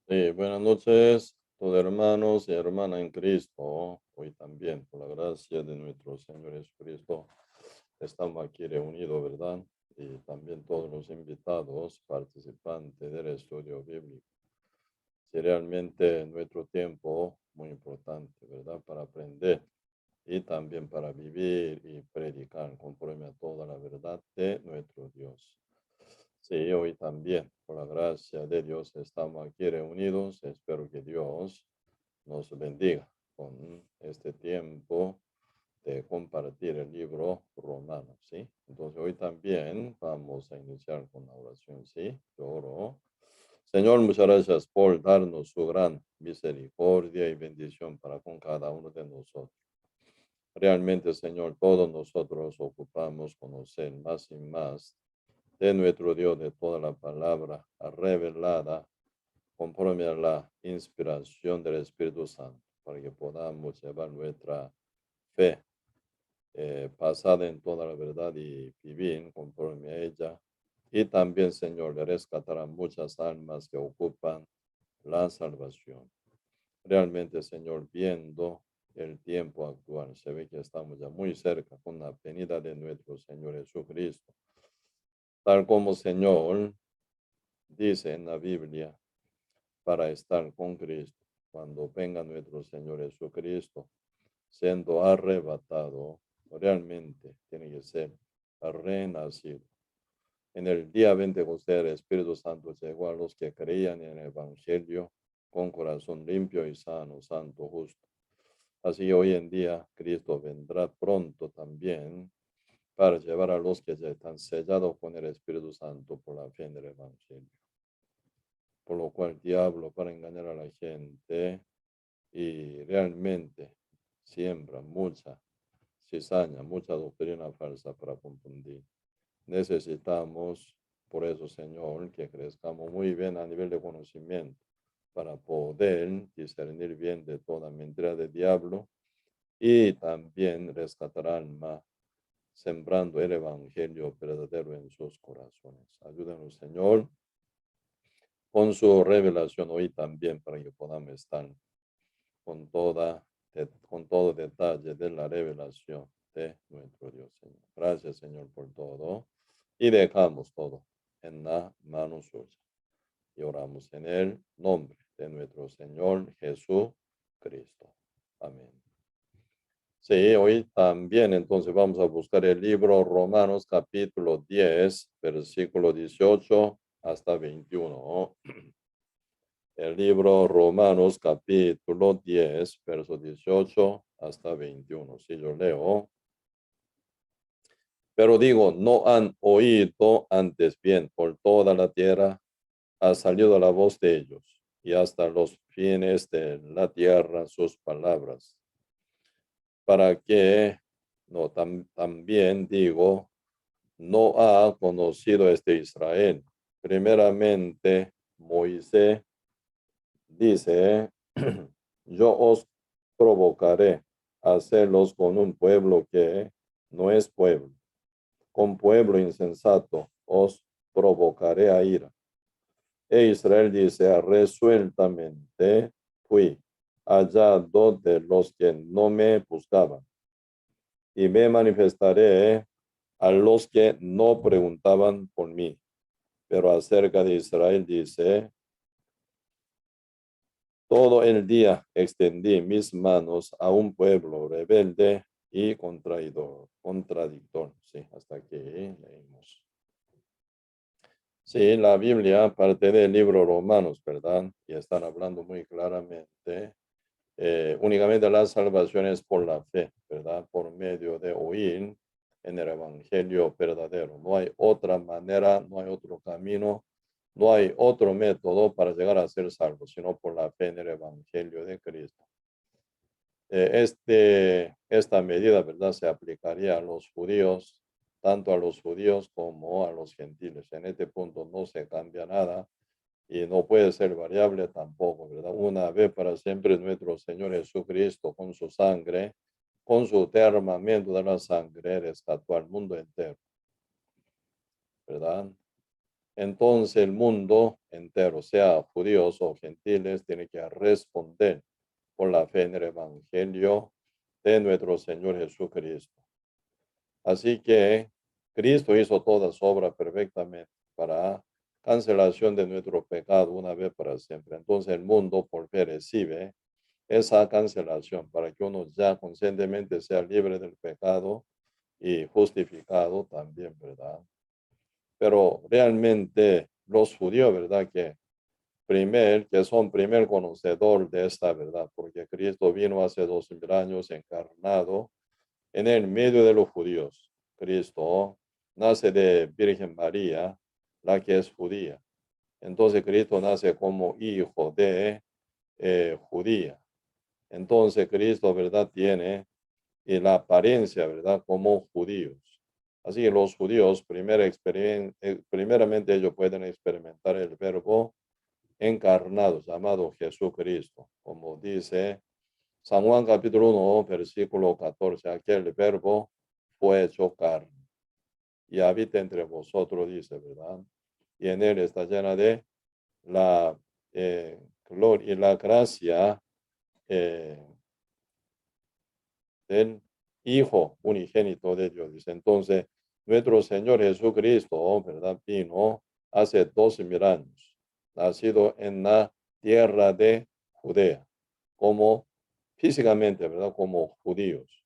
Sí, buenas noches, todos hermanos y hermanas en Cristo. Hoy también, por la gracia de nuestro Señor Jesucristo, estamos aquí reunidos, ¿verdad? Y también todos los invitados, participantes del estudio bíblico. Sí, realmente nuestro tiempo muy importante, ¿verdad? Para aprender y también para vivir y predicar conforme a toda la verdad de nuestro Dios. Sí, hoy también, por la gracia de Dios, estamos aquí reunidos. Espero que Dios nos bendiga con este tiempo de compartir el libro romano, ¿sí? Entonces, hoy también vamos a iniciar con la oración, ¿sí? Yo oro. Señor, muchas gracias por darnos su gran misericordia y bendición para con cada uno de nosotros. Realmente, Señor, todos nosotros ocupamos conocer más y más de nuestro Dios, de toda la palabra revelada conforme a la inspiración del Espíritu Santo, para que podamos llevar nuestra fe basada en toda la verdad y vivir conforme a ella. Y también, Señor, le rescatará muchas almas que ocupan la salvación. Realmente, Señor, viendo el tiempo actual, se ve que estamos ya muy cerca con la venida de nuestro Señor Jesucristo. Tal como, Señor, dice en la Biblia, para estar con Cristo, cuando venga nuestro Señor Jesucristo, siendo arrebatado, realmente tiene que ser renacido. En el día 20 el Espíritu Santo llegó a los que creían en el Evangelio con corazón limpio y sano, santo, justo. Así hoy en día Cristo vendrá pronto también para llevar a los que ya están sellados con el Espíritu Santo por la fe en el Evangelio. Por lo cual el diablo, para engañar a la gente, y realmente siembra mucha cizaña, mucha doctrina falsa para confundir. Necesitamos, por eso, Señor, que crezcamos muy bien a nivel de conocimiento para poder discernir bien de toda mentira del diablo y también rescatar alma, sembrando el evangelio verdadero en sus corazones. Ayúdanos, Señor, con su revelación hoy también para que podamos estar con con todo detalle de la revelación de nuestro Dios, Señor. Gracias, Señor, por todo. Y dejamos todo en la mano suya. Y oramos en el nombre de nuestro Señor Jesucristo. Amén. Sí, hoy también entonces vamos a buscar el libro Romanos capítulo 10, versículo 18 hasta 21. El libro Romanos capítulo 10, verso 18 hasta 21. Si yo leo, pero digo, no han oído antes bien por toda la tierra, ha salido la voz de ellos y hasta los fines de la tierra sus palabras. Para que, no, también digo, no ha conocido este Israel. Primeramente, Moisés dice, yo os provocaré a celos con un pueblo que no es pueblo. Con pueblo insensato os provocaré a ira. E Israel dice, resueltamente fui allá donde los que no me buscaban y me manifestaré a los que no preguntaban por mí. Pero acerca de Israel dice, todo el día extendí mis manos a un pueblo rebelde y contradictor. Sí, hasta aquí leímos. Sí, la Biblia, parte del libro Romanos, ¿verdad? Y están hablando muy claramente. Únicamente la salvación es por la fe, ¿verdad? Por medio de oír en el Evangelio verdadero. No hay otra manera, no hay otro camino, no hay otro método para llegar a ser salvo, sino por la fe en el Evangelio de Cristo. Esta medida, ¿verdad? Se aplicaría a los judíos, tanto a los judíos como a los gentiles. En este punto no se cambia nada y no puede ser variable tampoco, ¿verdad? Una vez para siempre nuestro Señor Jesucristo con su sangre, con su derramamiento de la sangre, rescató al mundo entero, ¿verdad? entonces el mundo entero, sea judíos o gentiles, tiene que responder por la fe en el Evangelio de nuestro Señor Jesucristo. Así que Cristo hizo toda su obra perfectamente para cancelación de nuestro pecado una vez para siempre. Entonces el mundo por fe recibe esa cancelación para que uno ya conscientemente sea libre del pecado y justificado también, ¿verdad? Pero realmente los judíos, ¿verdad? Que son primer conocedor de esta verdad, porque Cristo vino hace 2000 años encarnado en el medio de los judíos. Cristo nace de Virgen María, la que es judía. Entonces Cristo nace como hijo de judía. Entonces Cristo, ¿verdad? Tiene la apariencia, ¿verdad? Como judíos. Así que los judíos, primeramente ellos pueden experimentar el verbo encarnado, llamado Jesucristo, como dice San Juan capítulo 1, versículo 14, aquel verbo fue hecho carne y habita entre vosotros, dice, ¿verdad? Y en él está llena de la gloria y la gracia eh, del Hijo unigénito de Dios. Dice, entonces, nuestro Señor Jesucristo, ¿verdad? Vino hace 2000 años, nacido en la tierra de Judea, como físicamente, ¿verdad? Como judíos.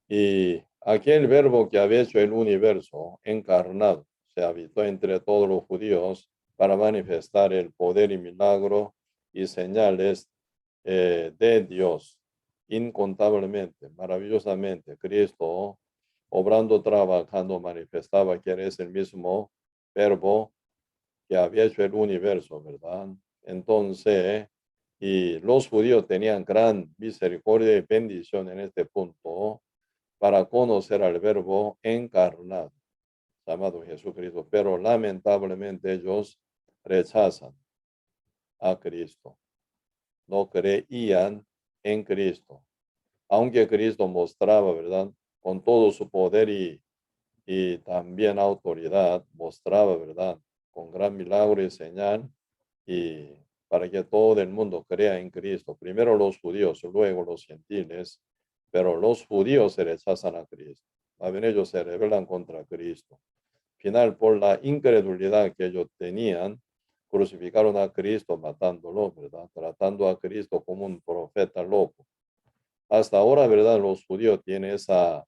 Y aquel verbo que había hecho el universo encarnado se habitó entre todos los judíos para manifestar el poder y milagro y señales de Dios incontablemente, maravillosamente. Cristo, obrando, trabajando, manifestaba que eres el mismo verbo que había hecho el universo, ¿verdad? Entonces, y los judíos tenían gran misericordia y bendición en este punto para conocer al verbo encarnado, llamado Jesucristo, pero lamentablemente ellos rechazan a Cristo, no creían en Cristo, aunque Cristo mostraba, ¿verdad? Con todo su poder y también autoridad, mostraba, ¿verdad? Con gran milagro y señal, y para que todo el mundo crea en Cristo. Primero los judíos, luego los gentiles, pero los judíos se rechazan a Cristo. A ver, ellos se rebelan contra Cristo. Final, por la incredulidad que ellos tenían, crucificaron a Cristo matándolo, ¿verdad? Tratando a Cristo como un profeta loco. Hasta ahora, ¿verdad? Los judíos tienen esa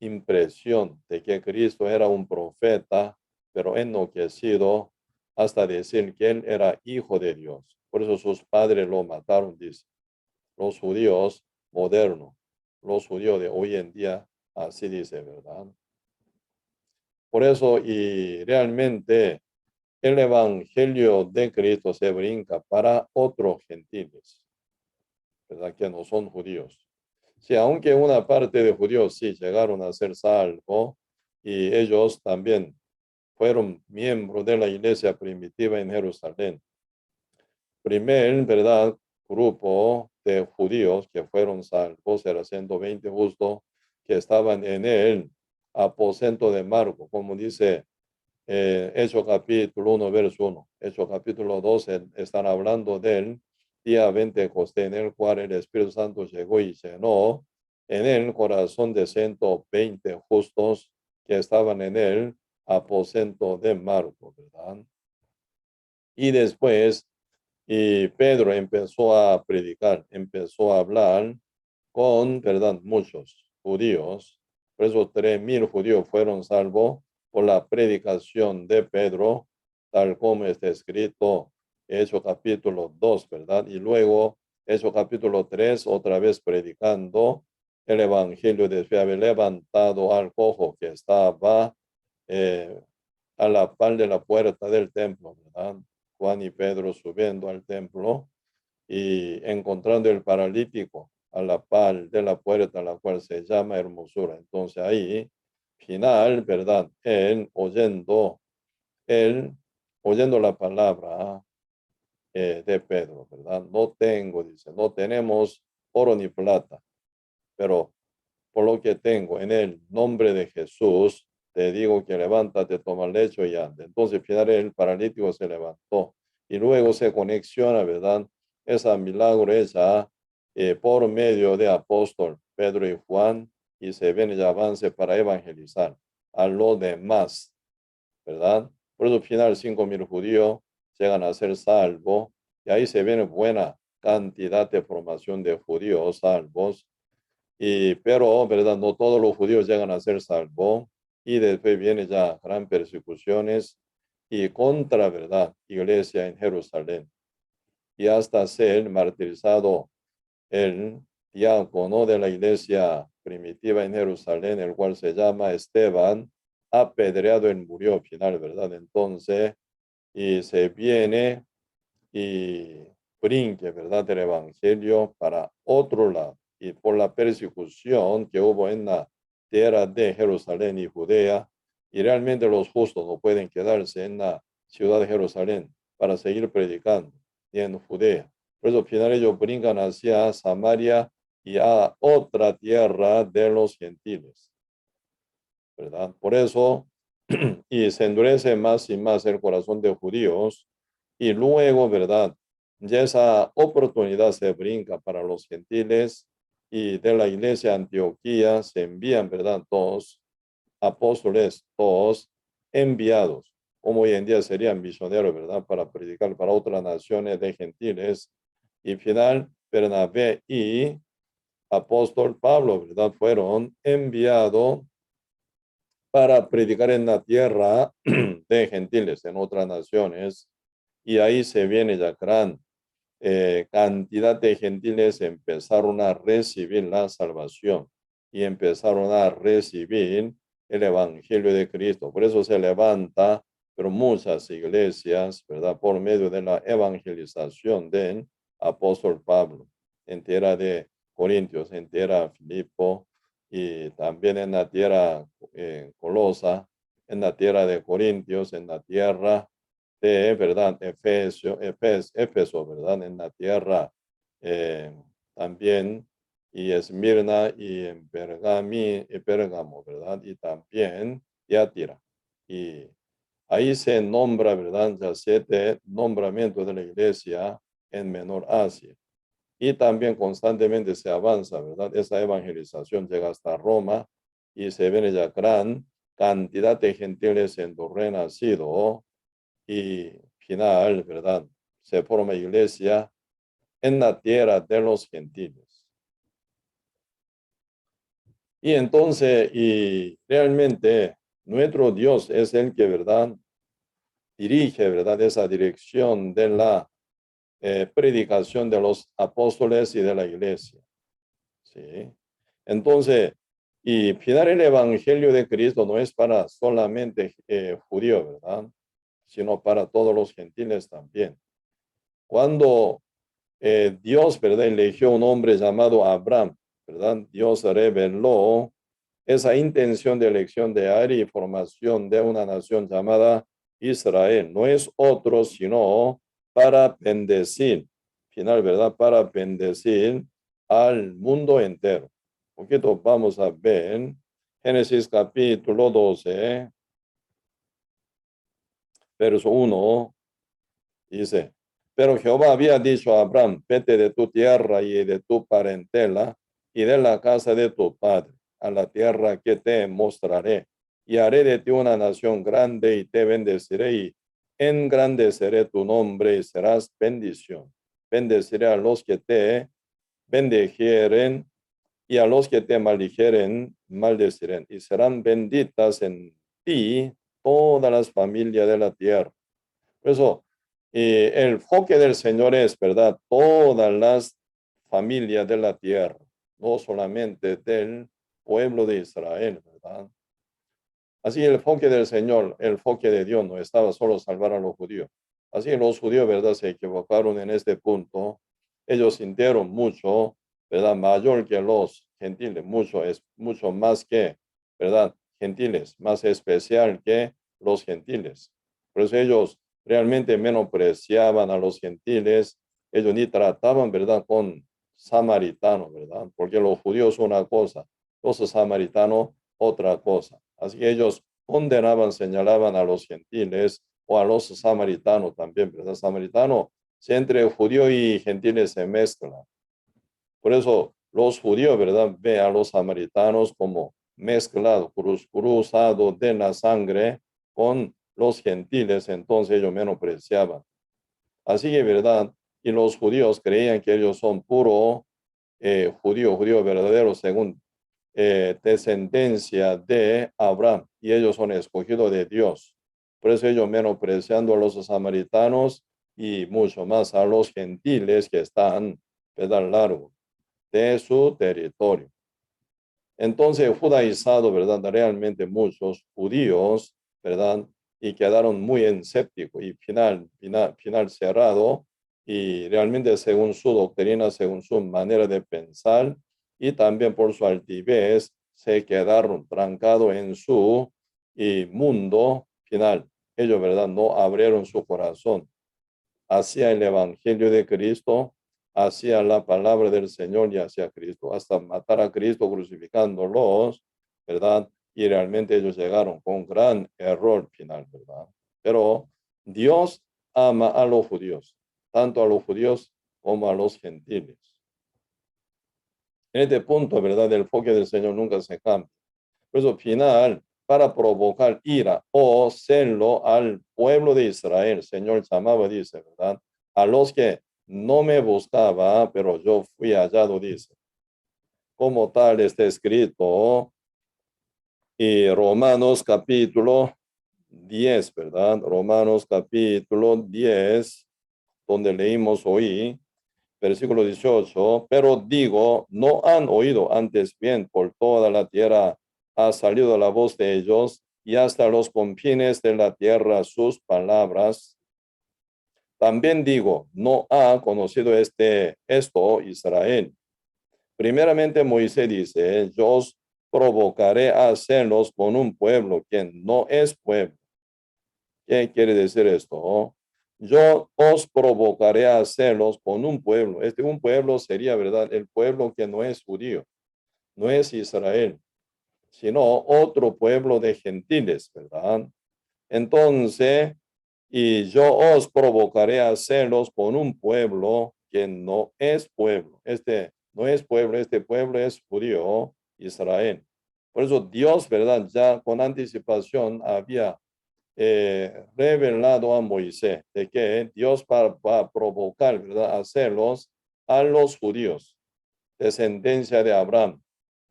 impresión de que Cristo era un profeta, pero enloquecido hasta decir que él era hijo de Dios. Por eso sus padres lo mataron, dice. Los judíos modernos, los judíos de hoy en día, así dice, ¿verdad? Por eso, y realmente el evangelio de Cristo se brinca para otros gentiles, ¿verdad? Que no son judíos. Sí, aunque una parte de judíos sí llegaron a ser salvos y ellos también fueron miembros de la iglesia primitiva en Jerusalén. Primer, ¿verdad? Grupo de judíos que fueron salvos era 120 justos que estaban en el aposento de Marco, como dice Hechos capítulo 1, verso 1. Hechos capítulo 12 están hablando del día Pentecostés, en el cual el Espíritu Santo llegó y llenó en el corazón de 120 justos que estaban en el aposento de Marco, ¿verdad? Y después, y Pedro empezó a predicar, empezó a hablar con, ¿verdad? Muchos judíos. Por eso 3000 judíos fueron salvos por la predicación de Pedro, tal como está escrito Hechos capítulo 2, ¿verdad? Y luego Hechos capítulo 3, otra vez predicando el evangelio de fe, había levantado al cojo que estaba eh, a la par de la puerta del templo, ¿verdad? Juan y Pedro subiendo al templo y encontrando el paralítico a la par de la puerta, la cual se llama Hermosura. Entonces ahí, final, ¿verdad? Él oyendo la palabra de Pedro, ¿verdad? No tengo, dice, no tenemos oro ni plata, pero por lo que tengo en el nombre de Jesús, te digo que levántate, toma el lecho y anda. Entonces, al final el paralítico se levantó y luego se conexiona, ¿verdad? Esa milagro hecha por medio de apóstol Pedro y Juan y se viene ya avance para evangelizar a los demás, ¿verdad? Por eso al final 5,000 judíos llegan a ser salvos y ahí se viene buena cantidad de formación de judíos salvos. Pero, ¿verdad? No todos los judíos llegan a ser salvos y después viene ya gran persecuciones y contra, ¿verdad? Iglesia en Jerusalén y hasta ser martirizado el diácono de la iglesia primitiva en Jerusalén, el cual se llama Esteban, apedreado y murió al final, ¿verdad? Entonces, y se viene y brinque, ¿verdad? Del evangelio para otro lado. Y por la persecución que hubo en la tierra de Jerusalén y Judea, y realmente los justos no pueden quedarse en la ciudad de Jerusalén para seguir predicando, y en Judea. Por eso al final ellos brincan hacia Samaria y a otra tierra de los gentiles, ¿verdad? Por eso, y se endurece más y más el corazón de judíos, y luego, ¿verdad? Ya esa oportunidad se brinca para los gentiles y de la iglesia de Antioquía se envían, ¿verdad? Dos apóstoles, dos enviados, como hoy en día serían misioneros, ¿verdad? Para predicar para otras naciones de gentiles. Y final, Bernabé y apóstol Pablo, ¿verdad? Fueron enviados para predicar en la tierra de gentiles, en otras naciones. Y ahí se viene ya gran cantidad de gentiles empezaron a recibir la salvación y empezaron a recibir el evangelio de Cristo. Por eso se levanta, pero muchas iglesias, ¿verdad? Por medio de la evangelización del apóstol Pablo, en tierra de Corintios, en tierra de Filipo y también en la tierra Colosa, en la tierra de Corintios, en la tierra de, ¿verdad? Éfeso, ¿verdad? En la tierra eh, también, y Esmirna y en Pérgamo, ¿verdad? Y también Tiatira. Y ahí se nombra, ¿verdad? Ya 7 nombramientos de la iglesia en Menor Asia. Y también constantemente se avanza, ¿verdad? Esa evangelización llega hasta Roma y se viene ya gran cantidad de gentiles en tu renacido y final, ¿verdad? Se forma iglesia en la tierra de los gentiles. Y entonces, y realmente nuestro Dios es el que, ¿verdad? Dirige, ¿verdad? Esa dirección de la predicación de los apóstoles y de la iglesia. ¿Sí? Entonces, y final el evangelio de Cristo no es para solamente judíos, ¿verdad? Sino para todos los gentiles también. Cuando Dios, ¿verdad? Eligió un hombre llamado Abraham, ¿verdad? Dios reveló esa intención de elección de Ari y formación de una nación llamada Israel. No es otro, sino para bendecir, final, ¿verdad? Para bendecir al mundo entero. Un poquito vamos a ver Génesis capítulo 12, verso 1, dice, pero Jehová había dicho a Abraham, vete de tu tierra y de tu parentela y de la casa de tu padre a la tierra que te mostraré y haré de ti una nación grande y te bendeciré y engrandeceré tu nombre y serás bendición. Bendeciré a los que te bendijeren y a los que te maldijeren, maldeciré y serán benditas en ti todas las familias de la tierra. Por eso, el enfoque del Señor es, ¿verdad? Todas las familias de la tierra, no solamente del pueblo de Israel, ¿verdad? Así el enfoque del Señor, el enfoque de Dios no estaba solo salvar a los judíos. Así los judíos, ¿verdad? Se equivocaron en este punto. Ellos sintieron mucho, ¿verdad? Mayor que los gentiles, mucho, es mucho más que, ¿verdad? Gentiles, más especial que los gentiles. Por eso ellos realmente menospreciaban a los gentiles. Ellos ni trataban, ¿verdad? Con samaritanos, ¿verdad? Porque los judíos una cosa, los samaritanos otra cosa. Así que ellos condenaban, señalaban a los gentiles o a los samaritanos también, ¿verdad? Samaritano, si entre judío y gentiles se mezcla. Por eso los judíos, ¿verdad? Ve a los samaritanos como mezclado, cruzado de la sangre con los gentiles, entonces ellos menospreciaban. Así que, ¿verdad? Y los judíos creían que ellos son puro judío verdadero según descendencia de Abraham y ellos son escogidos de Dios. Por eso ellos menospreciando a los samaritanos y mucho más a los gentiles que están, ¿verdad? Largo de su territorio. Entonces, judaizado, ¿verdad? Realmente muchos judíos, ¿verdad? Y quedaron muy escépticos y final cerrado y realmente según su doctrina, según su manera de pensar y también por su altivez, se quedaron trancados en su mundo final. Ellos, ¿verdad? No abrieron su corazón hacia el Evangelio de Cristo, hacia la palabra del Señor y hacia Cristo, hasta matar a Cristo crucificándolos, ¿verdad? Y realmente ellos llegaron con gran error final, ¿verdad? Pero Dios ama a los judíos, tanto a los judíos como a los gentiles. En este punto, ¿verdad? El enfoque del Señor nunca se cambia. Por eso, final, para provocar ira o celo al pueblo de Israel, el Señor llamaba, dice, ¿verdad? A los que no me buscaba, pero yo fui hallado, dice. Como tal está escrito, y Romanos capítulo 10, ¿verdad? Romanos capítulo 10, donde leímos hoy, versículo 18, pero digo, no han oído, antes bien por toda la tierra ha salido la voz de ellos y hasta los confines de la tierra sus palabras. También digo, no ha conocido esto Israel. Primeramente Moisés dice, yo os provocaré a celos con un pueblo que no es pueblo. ¿Qué quiere decir esto? Yo os provocaré a celos con un pueblo. Un pueblo sería, ¿verdad? El pueblo que no es judío, no es Israel, sino otro pueblo de gentiles, ¿verdad? Entonces, y yo os provocaré a celos con un pueblo que no es pueblo. No es pueblo, este pueblo es judío, Israel. Por eso Dios, ¿verdad? Ya con anticipación había revelado a Moisés de que Dios va a provocar, ¿verdad? A celos a los judíos, descendencia de Abraham,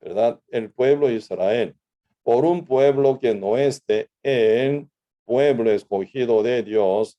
¿verdad? El pueblo de Israel, por un pueblo que no es de él, pueblo escogido de Dios,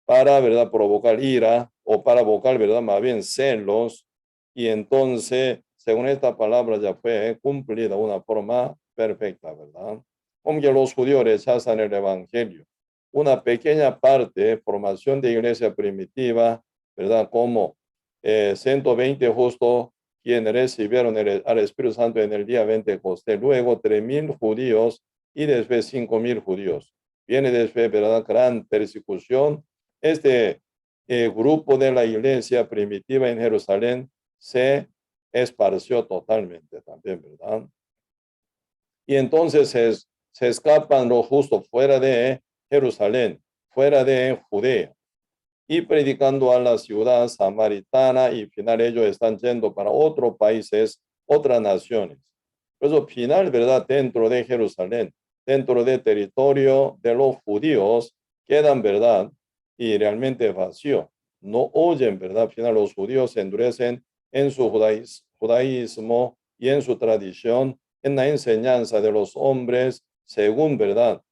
para, ¿verdad? Provocar ira o para provocar, ¿verdad? Más bien celos. Y entonces, según esta palabra, ya fue cumplida de una forma perfecta, ¿verdad? Como que los judíos rechazan el evangelio. Una pequeña parte, formación de iglesia primitiva, ¿verdad? Como 120 justos quienes recibieron al Espíritu Santo en el día 20 de Pentecostés, luego 3,000 judíos y después 5,000 judíos. Viene después, ¿verdad? Gran persecución. Este grupo de la iglesia primitiva en Jerusalén se esparció totalmente también, ¿verdad? Y entonces se escapan los justos fuera de Jerusalén, fuera de Judea, y predicando a la ciudad samaritana, y al final ellos están yendo para otros países, otras naciones. Por eso, final, ¿verdad? Dentro de Jerusalén, dentro del territorio de los judíos, quedan, ¿verdad? Y realmente vacío. No oyen, ¿verdad? Al final los judíos se endurecen en su judaísmo y en su tradición, en la enseñanza de los hombres, según, ¿verdad?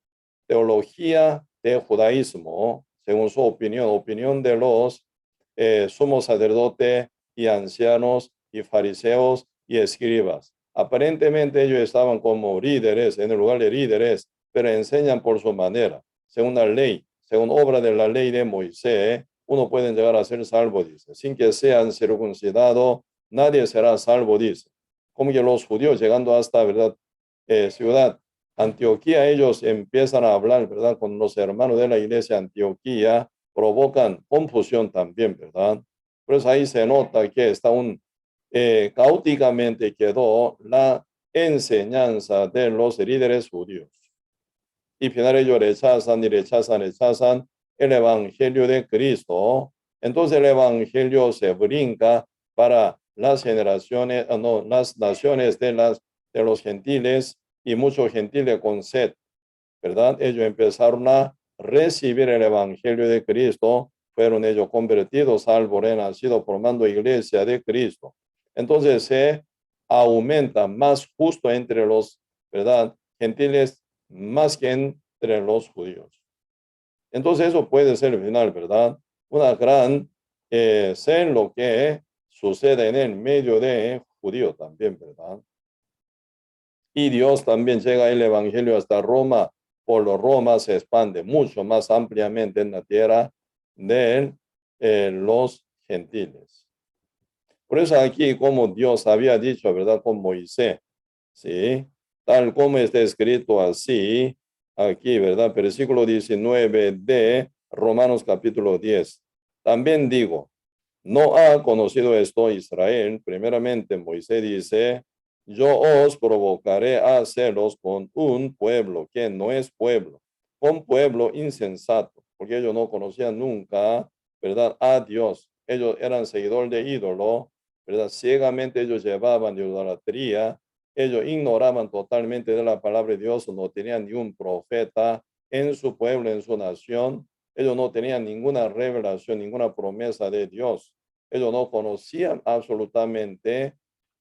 Teología de judaísmo, según su opinión de los sumos sacerdotes y ancianos y fariseos y escribas. Aparentemente ellos estaban como líderes, en el lugar de líderes, pero enseñan por su manera, según la ley, según obra de la ley de Moisés, uno puede llegar a ser salvo, dice. Sin que sean circuncidados, nadie será salvo, dice. Como que los judíos llegando hasta, ¿verdad? Ciudad Antioquía, ellos empiezan a hablar, ¿verdad? Con los hermanos de la iglesia Antioquía, provocan confusión también, ¿verdad? Pues ahí se nota que está caóticamente quedó la enseñanza de los líderes judíos. y finalmente ellos rechazan el evangelio de Cristo. Entonces el evangelio se brinca para las generaciones, no, las naciones de los gentiles y muchos gentiles con sed, ¿verdad? Ellos empezaron a recibir el evangelio de Cristo, fueron ellos convertidos, salvos, renacidos, formando iglesia de Cristo. Entonces se aumenta más justo entre los, ¿verdad? Gentiles más que entre los judíos. Entonces eso puede ser al final, ¿verdad? Una gran, ser lo que sucede en el medio de judíos también, ¿verdad? Y Dios también llega el evangelio hasta Roma. Por lo Roma se expande mucho más ampliamente en la tierra de los gentiles. Por eso aquí, como Dios había dicho, ¿verdad? Con Moisés, ¿sí? Tal como está escrito así, aquí, ¿verdad? Versículo 19 de Romanos capítulo 10. También digo, no ha conocido esto Israel. Primeramente, Moisés dice, yo os provocaré a celos con un pueblo que no es pueblo, con pueblo insensato, porque ellos no conocían nunca, ¿verdad? A Dios. Ellos eran seguidores de ídolo, ¿verdad? Ciegamente ellos llevaban de idolatría, ellos ignoraban totalmente de la palabra de Dios, no tenían ni un profeta en su pueblo, en su nación. Ellos no tenían ninguna revelación, ninguna promesa de Dios. Ellos no conocían absolutamente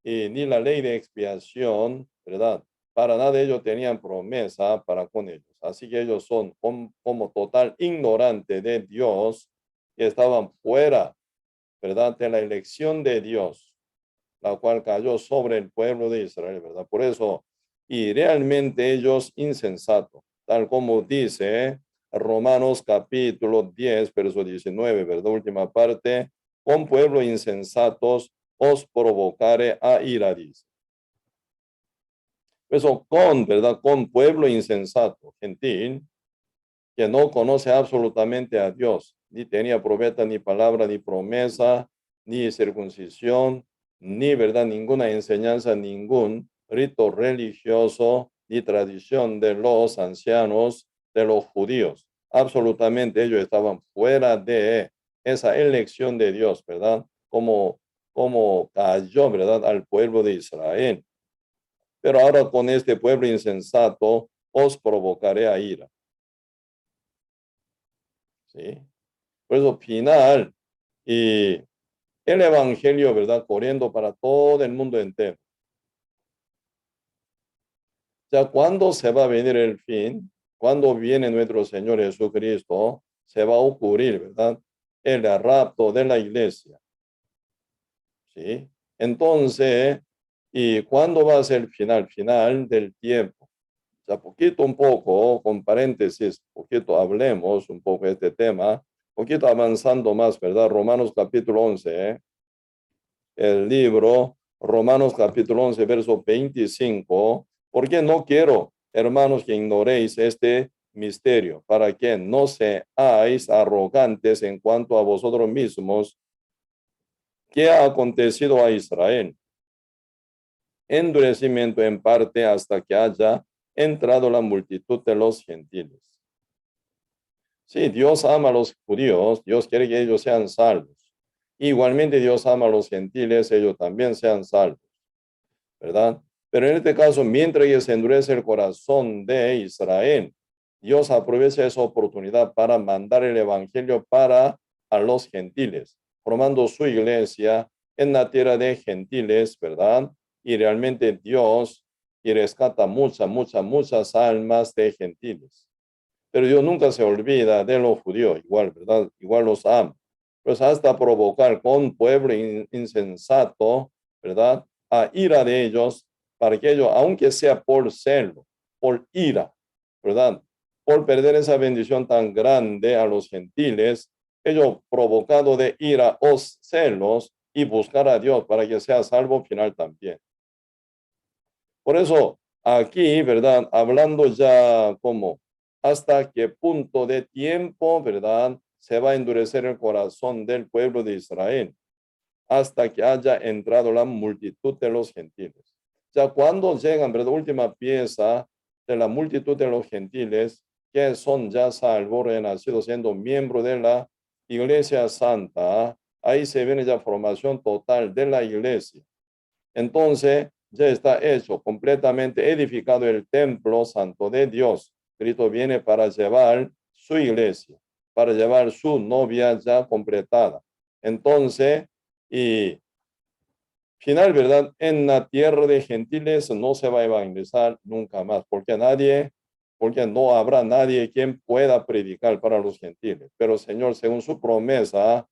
ni la ley de expiación, ¿verdad? Para nada ellos tenían promesa para con ellos. Así que ellos son como total ignorante de Dios, que estaban fuera, ¿verdad? De la elección de Dios, la cual cayó sobre el pueblo de Israel, ¿verdad? Por eso, y realmente ellos insensatos, tal como dice Romanos capítulo 10, verso 19, ¿verdad? Última parte, con pueblo insensatos os provocaré a ira, dice. Eso con, ¿verdad? Con pueblo insensato, gentil, que no conoce absolutamente a Dios, ni tenía profeta, ni palabra, ni promesa, ni circuncisión, ni verdad, ninguna enseñanza, ningún rito religioso, ni tradición de los ancianos, de los judíos. Absolutamente ellos estaban fuera de esa elección de Dios, ¿verdad? Como cayó, ¿verdad? Al pueblo de Israel. Pero ahora con este pueblo insensato os provocaré a ira. ¿Sí? Por eso final y el evangelio, ¿verdad? Corriendo para todo el mundo entero. Ya cuando se va a venir el fin, cuando viene nuestro Señor Jesucristo, se va a ocurrir, ¿verdad? El rapto de la iglesia. ¿Sí? Entonces, ¿y cuándo va a ser el final? Final del tiempo. Ya poquito un poco, con paréntesis, poquito hablemos un poco de este tema, poquito avanzando más, ¿verdad? Romanos capítulo 11, ¿eh? El libro Romanos capítulo 11, verso 25, porque no quiero, hermanos, que ignoréis este misterio, para que no seáis arrogantes en cuanto a vosotros mismos, que ha acontecido a Israel. Endurecimiento en parte hasta que haya entrado la multitud de los gentiles. Sí, Dios ama a los judíos, Dios quiere que ellos sean salvos. Igualmente Dios ama a los gentiles, ellos también sean salvos, ¿verdad? Pero en este caso, mientras que se endurece el corazón de Israel, Dios aprovecha esa oportunidad para mandar el evangelio para a los gentiles, formando su iglesia en la tierra de gentiles, ¿verdad? Y realmente Dios y rescata muchas almas de gentiles. Pero Dios nunca se olvida de los judíos, igual, ¿verdad? Igual los ama. Pues hasta provocar con pueblo insensato, ¿verdad? A ira de ellos, para que ellos, aunque sea por celo, por ira, ¿verdad? Por perder esa bendición tan grande a los gentiles, ellos provocado de ira o celos y buscar a Dios para que sea salvo final también. Por eso, aquí, ¿verdad? Hablando ya como hasta qué punto de tiempo, ¿verdad? Se va a endurecer el corazón del pueblo de Israel hasta que haya entrado la multitud de los gentiles. O sea, cuando llegan, ¿verdad? Última pieza de la multitud de los gentiles, que son ya salvos, renacidos, siendo miembros de la Iglesia Santa. Ahí se viene ya formación total de la iglesia. Entonces, ya está hecho, completamente edificado el templo santo de Dios. Cristo viene para llevar su iglesia, para llevar su novia ya completada. Entonces, y final, ¿verdad? En la tierra de gentiles no se va a evangelizar nunca más, porque no habrá nadie quien pueda predicar para los gentiles. Pero Señor, según su promesa,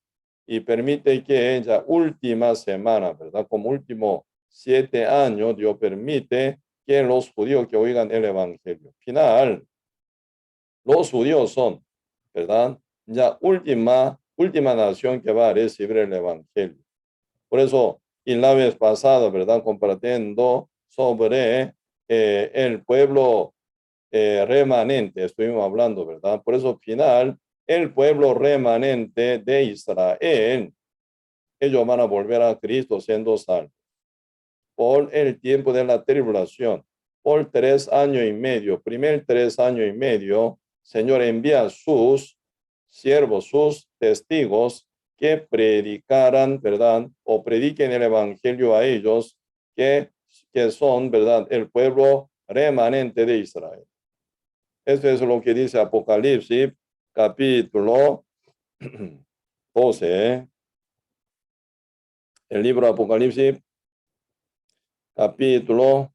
y permite que ella última semana, ¿verdad? Como último 7 años, Dios permite que los judíos que oigan el evangelio. Final, los judíos son, ¿verdad? Ya última nación que va a recibir el evangelio. Por eso, y la vez pasada, ¿verdad? Compartiendo sobre el pueblo remanente, estuvimos hablando, ¿verdad? Por eso, final, el pueblo remanente de Israel, ellos van a volver a Cristo siendo salvos por el tiempo de la tribulación, por 3 años y medio, primer 3 años y medio, Señor envía sus siervos, sus testigos que predicaran, ¿verdad? O prediquen el evangelio a ellos que son, ¿verdad? El pueblo remanente de Israel. Esto es lo que dice Apocalipsis, capítulo 12. El libro de Apocalipsis, capítulo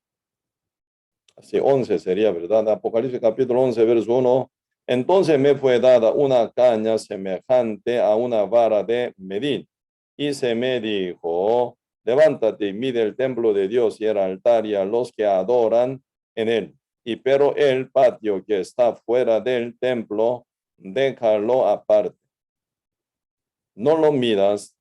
11 sería, ¿verdad? Apocalipsis capítulo 11, verso 1. Entonces me fue dada una caña semejante a una vara de medir, y se me dijo, levántate y mide el templo de Dios y el altar y a los que adoran en él. Y pero el patio que está fuera del templo, déjalo aparte. No lo midas,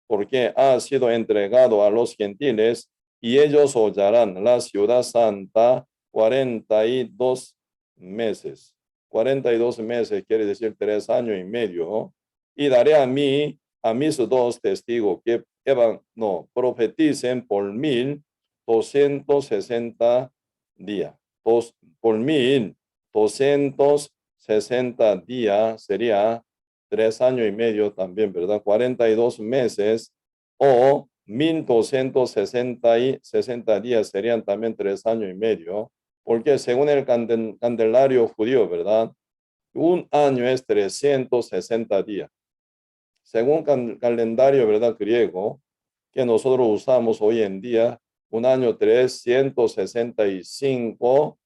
porque ha sido entregado a los gentiles, y ellos hollarán la ciudad santa 42 meses. 42 meses quiere decir 3 años y medio, ¿no? Y daré a mis dos testigos que profeticen por 1260 días. Por 1260 días sería 3 años y medio también, ¿verdad? 42 meses o 1260 días serían también 3 años y medio, porque según el candelario judío, ¿verdad? Un año es 360 días. Según calendario, ¿verdad? Griego, que nosotros usamos hoy en día, un año 365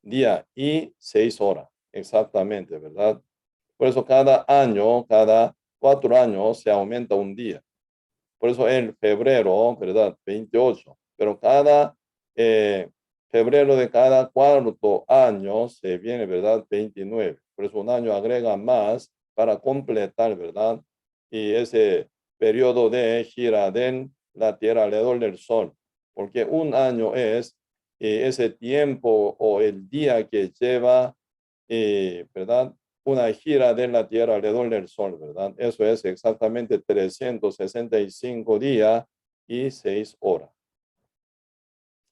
días y 6 horas, exactamente, ¿verdad? Por eso cada año, cada 4 años se aumenta un día. Por eso en febrero, ¿verdad? 28. Pero cada febrero de cada cuarto año se viene, ¿verdad? 29. Por eso un año agrega más para completar, ¿verdad? Y ese periodo de gira de la Tierra alrededor del Sol. Porque un año es ese tiempo o el día que lleva, ¿verdad? Una gira de la Tierra alrededor del Sol, ¿verdad? Eso es exactamente 365 días y 6 horas.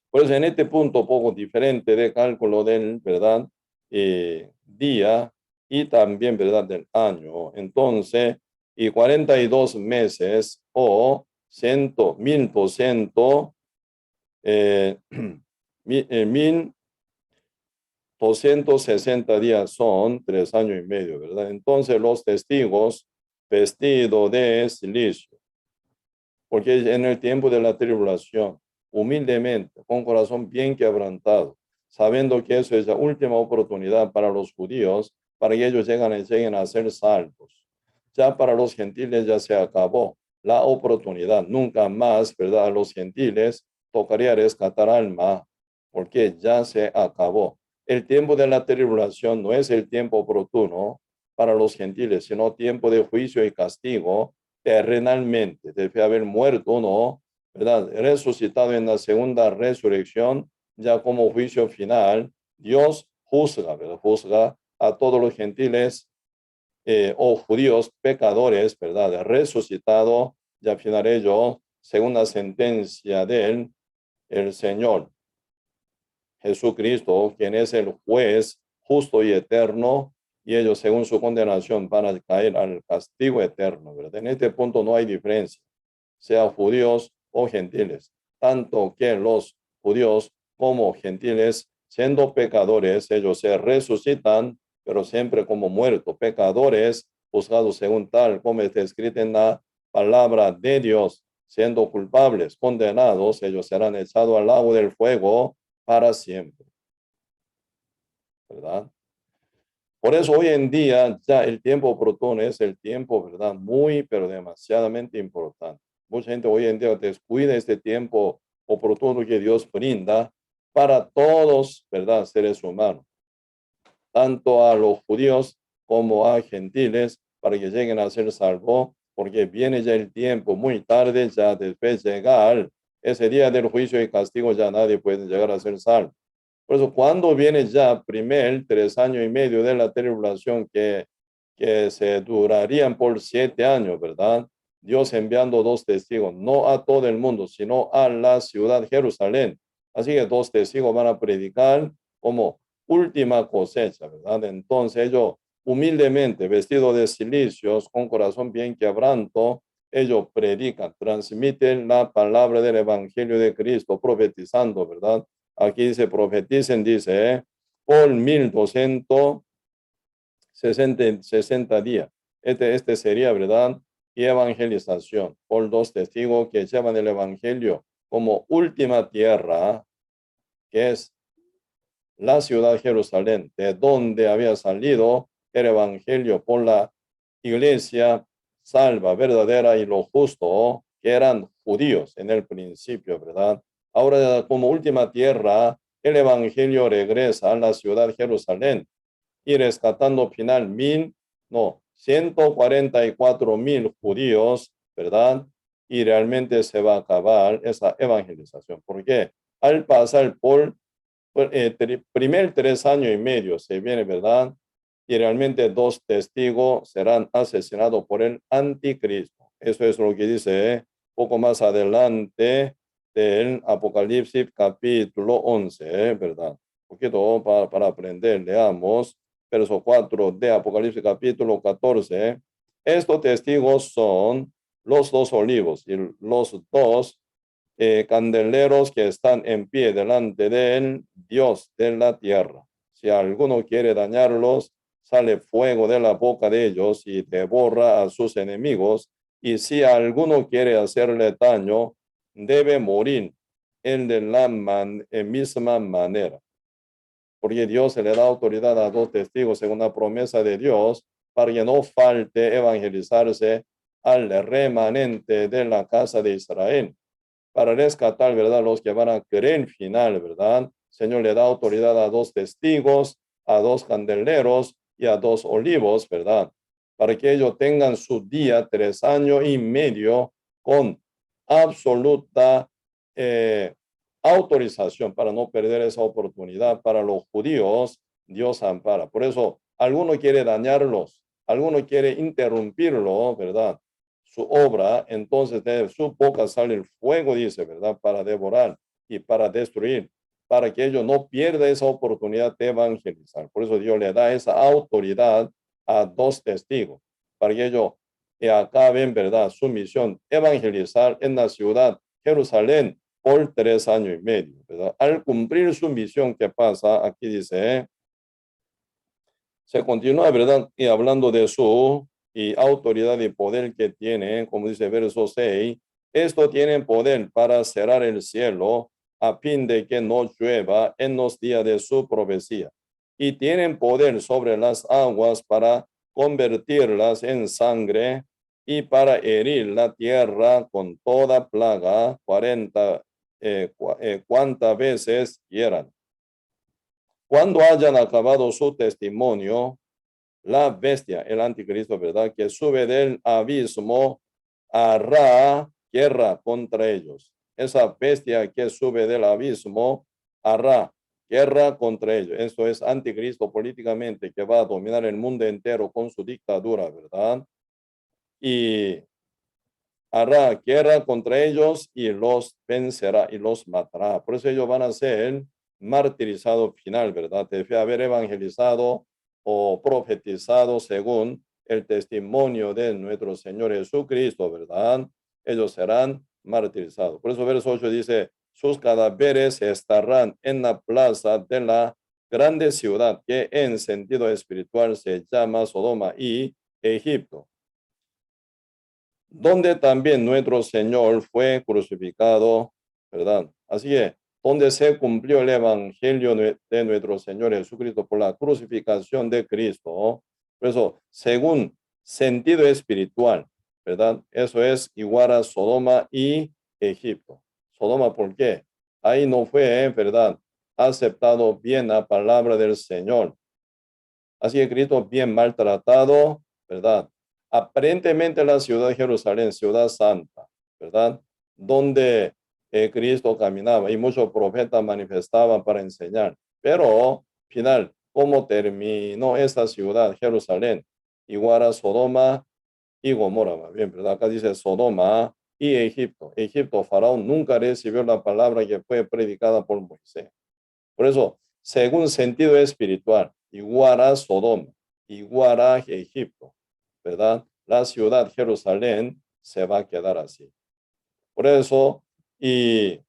Pues en este punto poco diferente de cálculo del, ¿verdad? Día y también, ¿verdad? Del año. Entonces, y 42 meses o 1200, 1260 días son 3 años y medio, ¿verdad? Entonces los testigos vestidos de silicio, porque en el tiempo de la tribulación, humildemente, con corazón bien quebrantado, sabiendo que eso es la última oportunidad para los judíos, para que ellos lleguen a ser salvos. Ya para los gentiles ya se acabó la oportunidad. Nunca más, ¿verdad? A los gentiles tocaría rescatar alma, porque ya se acabó. El tiempo de la tribulación no es el tiempo oportuno para los gentiles, sino tiempo de juicio y castigo terrenalmente. Debe haber muerto uno, ¿verdad? Resucitado en la segunda resurrección, ya como juicio final. Dios juzga, ¿verdad? Juzga a todos los gentiles o judíos pecadores, ¿verdad? Resucitado, ya al final ellos, según la sentencia de el Señor Jesucristo, quien es el juez justo y eterno, y ellos, según su condenación, van a caer al castigo eterno, ¿verdad? En este punto no hay diferencia, sea judíos o gentiles, tanto que los judíos como gentiles, siendo pecadores, ellos se resucitan, pero siempre como muertos, pecadores, juzgados según tal, como está escrito en la palabra de Dios, siendo culpables, condenados, ellos serán echados al lago del fuego para siempre, ¿verdad? Por eso hoy en día ya el tiempo oportuno es el tiempo, ¿verdad? Muy, pero demasiadamente importante. Mucha gente hoy en día descuida este tiempo oportuno que Dios brinda para todos, ¿verdad? Seres humanos, tanto a los judíos como a gentiles, para que lleguen a ser salvos, porque viene ya el tiempo muy tarde, ya después de llegar ese día del juicio y castigo, ya nadie puede llegar a ser salvo. Por eso, cuando viene ya primer 3 años y medio de la tribulación que se durarían por 7 años, ¿verdad? Dios enviando 2 testigos, no a todo el mundo, sino a la ciudad Jerusalén. Así que 2 testigos van a predicar como última cosecha, ¿verdad? Entonces ellos humildemente, vestidos de cilicios, con corazón bien quebranto, ellos predican, transmiten la palabra del Evangelio de Cristo, profetizando, ¿verdad? Aquí dice, profeticen, dice, por 1260 días. Este sería, ¿verdad? Y evangelización, por 2 testigos que llevan el Evangelio como última tierra, que es la ciudad Jerusalén, de donde había salido el Evangelio por la iglesia salva, verdadera y lo justo, que eran judíos en el principio, ¿verdad? Ahora, como última tierra, el Evangelio regresa a la ciudad Jerusalén y rescatando final 144,000 judíos, ¿verdad? Y realmente se va a acabar esa evangelización. ¿Por qué? Al pasar por primer 3 años y medio se viene, ¿verdad? Y realmente 2 testigos serán asesinados por el anticristo. Eso es lo que dice poco más adelante del Apocalipsis capítulo 11, ¿verdad? Un poquito para aprender, leamos verso 4 de Apocalipsis capítulo 14. Estos testigos son los 2 olivos y los 2 candeleros que están en pie delante del Dios de la tierra. Si alguno quiere dañarlos, sale fuego de la boca de ellos y devora a sus enemigos. Y si alguno quiere hacerle daño, debe morir de la misma manera. Porque Dios se le da autoridad a 2 testigos según la promesa de Dios para que no falte evangelizarse al remanente de la casa de Israel, para rescatar, ¿verdad? Los que van a creer en final, ¿verdad? El Señor le da autoridad a 2 testigos, a 2 candeleros y a 2 olivos, ¿verdad? Para que ellos tengan su día 3 años y medio con absoluta autorización para no perder esa oportunidad. Para los judíos, Dios ampara. Por eso, alguno quiere dañarlos, alguno quiere interrumpirlo, ¿verdad? Su obra, entonces de su boca sale el fuego, dice, ¿verdad? Para devorar y para destruir, para que ellos no pierdan esa oportunidad de evangelizar. Por eso Dios le da esa autoridad a 2 testigos, para que ellos acaben, ¿verdad? Su misión, evangelizar en la ciudad Jerusalén por 3 años y medio, ¿verdad? Al cumplir su misión, ¿qué pasa? Aquí dice, se continúa, ¿verdad? Y hablando de su autoridad y poder que tiene, como dice verso 6, esto tienen poder para cerrar el cielo a fin de que no llueva en los días de su profecía. Y tienen poder sobre las aguas para convertirlas en sangre y para herir la tierra con toda plaga 40, cuantas veces quieran. Cuando hayan acabado su testimonio, la bestia, el anticristo, ¿verdad? Que sube del abismo, hará guerra contra ellos. Esa bestia que sube del abismo hará guerra contra ellos. Esto es anticristo políticamente, que va a dominar el mundo entero con su dictadura, ¿verdad? Y hará guerra contra ellos y los vencerá y los matará. Por eso ellos van a ser martirizado final, ¿verdad? De haber evangelizado o profetizado según el testimonio de nuestro Señor Jesucristo, ¿verdad? Ellos serán martirizados. Por eso verso 8 dice, sus cadáveres estarán en la plaza de la grande ciudad que en sentido espiritual se llama Sodoma y Egipto, donde también nuestro Señor fue crucificado, ¿verdad? Así que, donde se cumplió el evangelio de nuestro Señor Jesucristo por la crucificación de Cristo. ¿No? Por eso, según sentido espiritual, ¿verdad? Eso es igual a Sodoma y Egipto. Sodoma, ¿por qué? Ahí no fue, ¿verdad? Aceptado bien la palabra del Señor. Así que Cristo bien maltratado, ¿verdad? Aparentemente la ciudad de Jerusalén, ciudad santa, ¿verdad? Donde Cristo caminaba y muchos profetas manifestaban para enseñar. Pero, final, ¿cómo terminó esta ciudad, Jerusalén? Igual a Sodoma y Gomorra, bien, ¿verdad? Acá dice Sodoma y Egipto. Egipto, Faraón nunca recibió la palabra que fue predicada por Moisés. Por eso, según sentido espiritual, igual a Sodoma, igual a Egipto, ¿verdad? La ciudad Jerusalén se va a quedar así. Por eso, y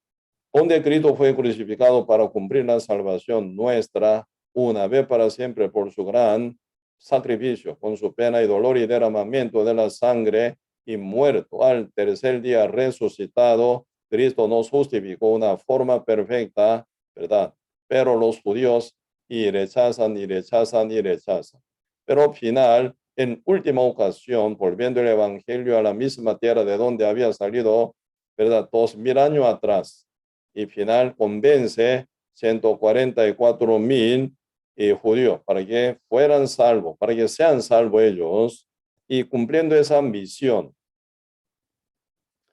donde Cristo fue crucificado para cumplir la salvación nuestra, una vez para siempre por su gran sacrificio, con su pena y dolor y derramamiento de la sangre y muerto al tercer día resucitado, Cristo nos justificó una forma perfecta, ¿verdad? Pero los judíos y rechazan y rechazan y rechazan. Pero al final, en última ocasión, volviendo el evangelio a la misma tierra de donde había salido, ¿verdad? 2000 años atrás, y final convence 144,000 judíos para que fueran salvos, para que sean salvos ellos, y cumpliendo esa misión,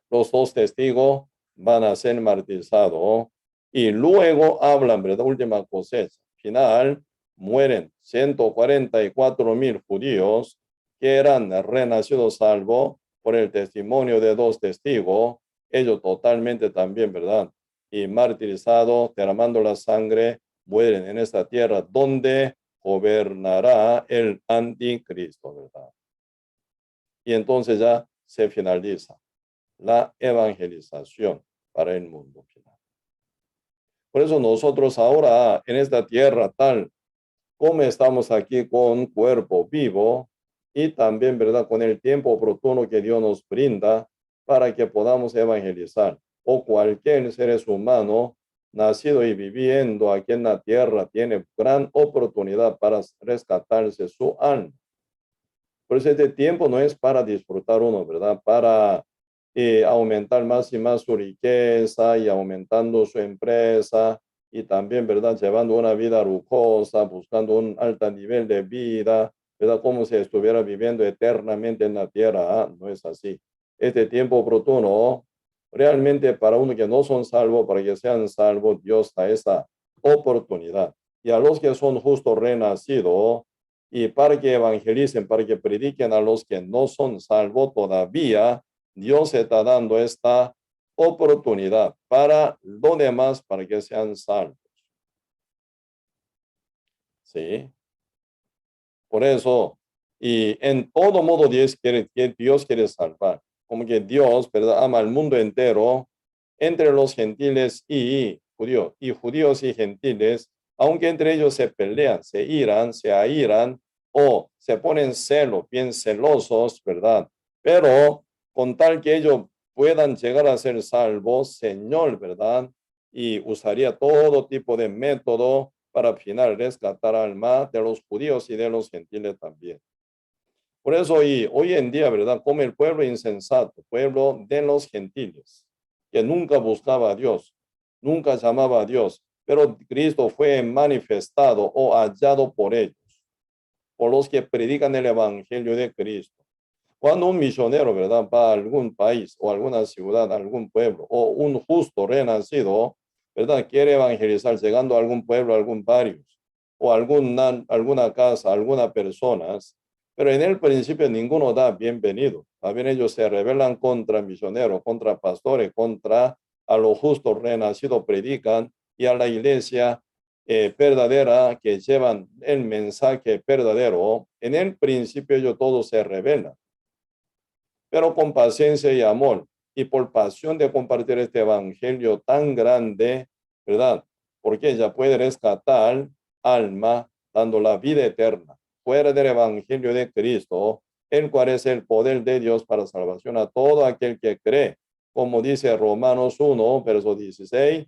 los dos testigos van a ser martirizados y luego hablan, ¿verdad? Última cosecha. Final, mueren 144,000 judíos que eran renacidos salvos por el testimonio de dos testigos, ellos totalmente también, ¿verdad? Y martirizados, derramando la sangre, mueren en esta tierra donde gobernará el anticristo, ¿verdad? Y entonces ya se finaliza la evangelización para el mundo final. Por eso nosotros ahora en esta tierra tal como estamos aquí con cuerpo vivo y también, ¿verdad? Con el tiempo oportuno que Dios nos brinda para que podamos evangelizar. O cualquier ser humano nacido y viviendo aquí en la tierra tiene gran oportunidad para rescatarse su alma. Por eso este tiempo no es para disfrutar uno, ¿verdad? Para aumentar más y más su riqueza y aumentando su empresa y también, ¿verdad? Llevando una vida lujosa, buscando un alto nivel de vida, ¿verdad? Como si estuviera viviendo eternamente en la tierra. Ah, no es así. Este tiempo oportuno, realmente para uno que no son salvos, para que sean salvos, Dios da esa oportunidad. Y a los que son justos renacidos, y para que evangelicen, para que prediquen a los que no son salvos todavía, Dios está dando esta oportunidad para los demás, para que sean salvos. ¿Sí? Por eso, y en todo modo Dios quiere salvar. Como que Dios, ¿verdad? Ama al mundo entero, entre los gentiles y judíos y gentiles, aunque entre ellos se pelean, se iran, se airan o se ponen celos, bien celosos, ¿verdad? Pero con tal que ellos puedan llegar a ser salvos, Señor, ¿verdad? Y usaría todo tipo de método para al final rescatar alma de los judíos y de los gentiles también. Por eso hoy en día, ¿verdad? Como el pueblo insensato, pueblo de los gentiles, que nunca buscaba a Dios, nunca llamaba a Dios, pero Cristo fue manifestado o hallado por ellos, por los que predican el evangelio de Cristo. Cuando un misionero, ¿verdad? Va a algún país o alguna ciudad, algún pueblo, o un justo renacido, ¿verdad? Quiere evangelizar llegando a algún pueblo, algún barrio, o alguna casa, alguna persona, pero en el principio ninguno da bienvenido. También ellos se rebelan contra misioneros, contra pastores, contra a los justos renacidos predican y a la iglesia verdadera, que llevan el mensaje verdadero, en el principio ellos todos se rebelan, pero con paciencia y amor y por pasión de compartir este evangelio tan grande, ¿verdad? Porque ella puede rescatar alma dando la vida eterna fuera del evangelio de Cristo, el cual es el poder de Dios para salvación a todo aquel que cree, como dice Romanos 1, verso 16.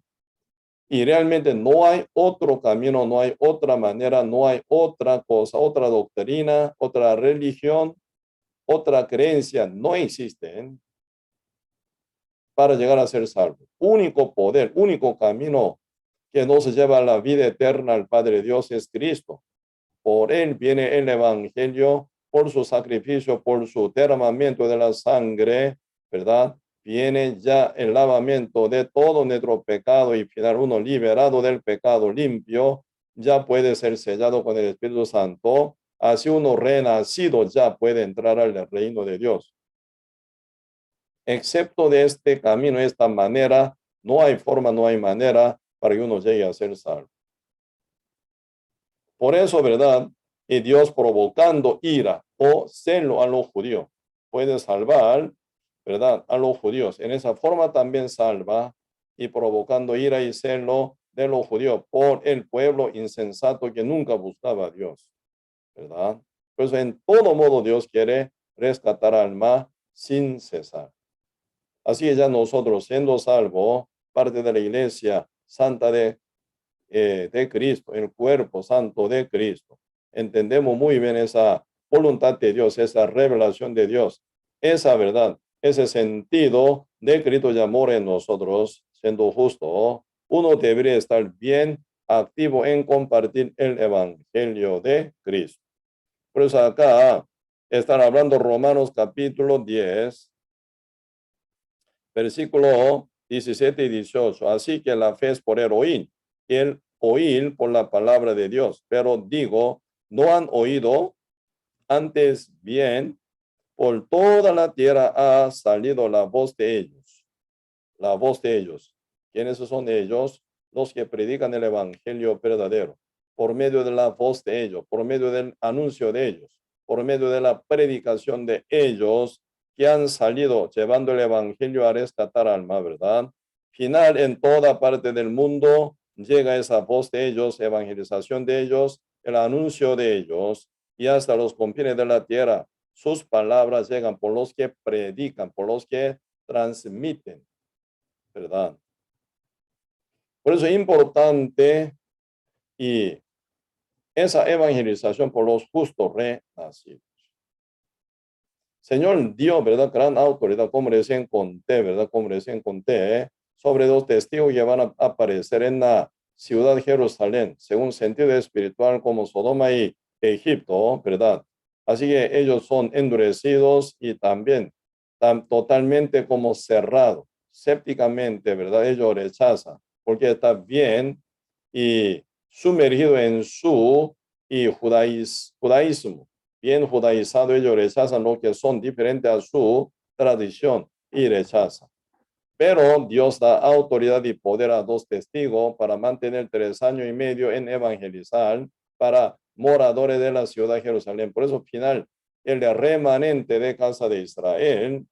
Y realmente no hay otro camino, no hay otra manera, no hay otra cosa, otra doctrina, otra religión, otra creencia, no existen para llegar a ser salvo. Único poder, único camino que nos lleva a la vida eterna al Padre Dios es Cristo. Por Él viene el Evangelio, por su sacrificio, por su derramamiento de la sangre, ¿verdad? Viene ya el lavamiento de todo nuestro pecado y final uno liberado del pecado limpio, ya puede ser sellado con el Espíritu Santo. Así uno renacido ya puede entrar al reino de Dios. Excepto de este camino, esta manera, no hay forma, no hay manera para que uno llegue a ser salvo. Por eso, ¿verdad? Y Dios provocando ira o celo a los judíos puede salvar, ¿verdad? A los judíos. En esa forma también salva y provocando ira y celo de los judíos por el pueblo insensato que nunca buscaba a Dios, ¿verdad? Pues en todo modo Dios quiere rescatar alma sin cesar. Así que ya nosotros siendo salvos, parte de la iglesia santa de Cristo, el cuerpo santo de Cristo. Entendemos muy bien esa voluntad de Dios, esa revelación de Dios, esa verdad, ese sentido de Cristo y amor en nosotros, siendo justo. Uno debería estar bien activo en compartir el evangelio de Cristo. Por eso acá están hablando Romanos capítulo 10, versículo 17 y 18. Así que la fe es por el oír por la palabra de Dios. Pero digo, no han oído, antes bien, por toda la tierra ha salido la voz de ellos. La voz de ellos. ¿Quiénes son ellos? Los que predican el evangelio verdadero. Por medio de la voz de ellos, por medio del anuncio de ellos, por medio de la predicación de ellos, que han salido llevando el evangelio a rescatar alma, ¿verdad? Final, en toda parte del mundo llega esa voz de ellos, evangelización de ellos, el anuncio de ellos, y hasta los confines de la tierra. Sus palabras llegan por los que predican, por los que transmiten, ¿verdad? Por eso es importante y esa evangelización por los justos renacidos. Señor Dios, ¿verdad? Gran autoridad, como recién conté, ¿verdad? Como recién conté, sobre dos testigos que van a aparecer en la ciudad de Jerusalén, según sentido espiritual como Sodoma y Egipto, ¿verdad? Así que ellos son endurecidos y también totalmente como cerrados, sépticamente, ¿verdad? Ellos rechazan, porque está bien y sumergido en su judaísmo bien judaizado, ellos rechazan lo que son diferentes a su tradición y rechazan. Pero Dios da autoridad y poder a dos testigos para mantener 3 años y medio en evangelizar para moradores de la ciudad de Jerusalén. Por eso, al final, el remanente de casa de Israel,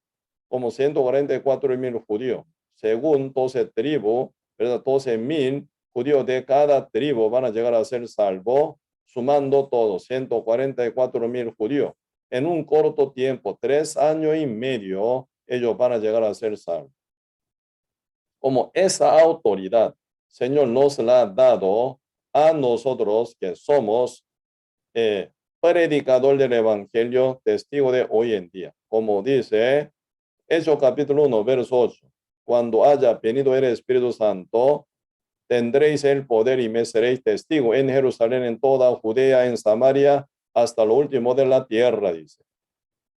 como 144,000 judíos, según 12 tribus, ¿verdad? 12,000 judíos de cada tribu van a llegar a ser salvos, sumando todos, 144,000 judíos. En un corto tiempo, 3 años y medio, ellos van a llegar a ser salvos. Como esa autoridad, Señor nos la ha dado a nosotros que somos predicador del evangelio, testigo de hoy en día. Como dice Hechos capítulo 1, verso 8. Cuando haya venido el Espíritu Santo, tendréis el poder y me seréis testigo en Jerusalén, en toda Judea, en Samaria, hasta lo último de la tierra, dice.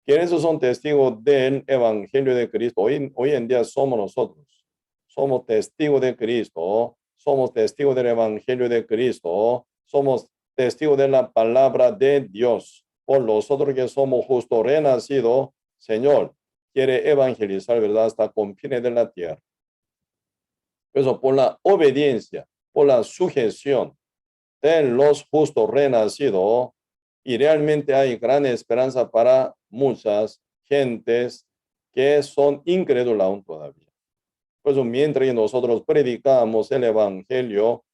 ¿Quiénes son testigos del evangelio de Cristo? Hoy en día somos nosotros. Somos testigos de Cristo. Somos testigos del evangelio de Cristo. Somos testigos de la palabra de Dios. Por nosotros que somos justo renacidos, Señor quiere evangelizar, ¿verdad? Hasta confines de la tierra. Eso por la obediencia, por la sujeción de los justos renacidos, y realmente hay gran esperanza para muchas gentes que son incrédulas aún todavía. Por eso, mientras nosotros predicamos el evangelio,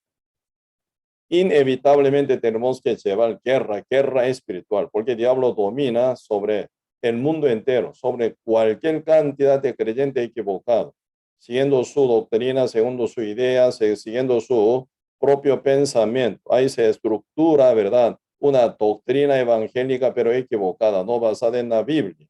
inevitablemente tenemos que llevar guerra espiritual, porque el diablo domina sobre el mundo entero, sobre cualquier cantidad de creyentes equivocados, siguiendo su doctrina, siguiendo su idea, siguiendo su propio pensamiento. Ahí se estructura, ¿verdad? Una doctrina evangélica, pero equivocada, no basada en la Biblia.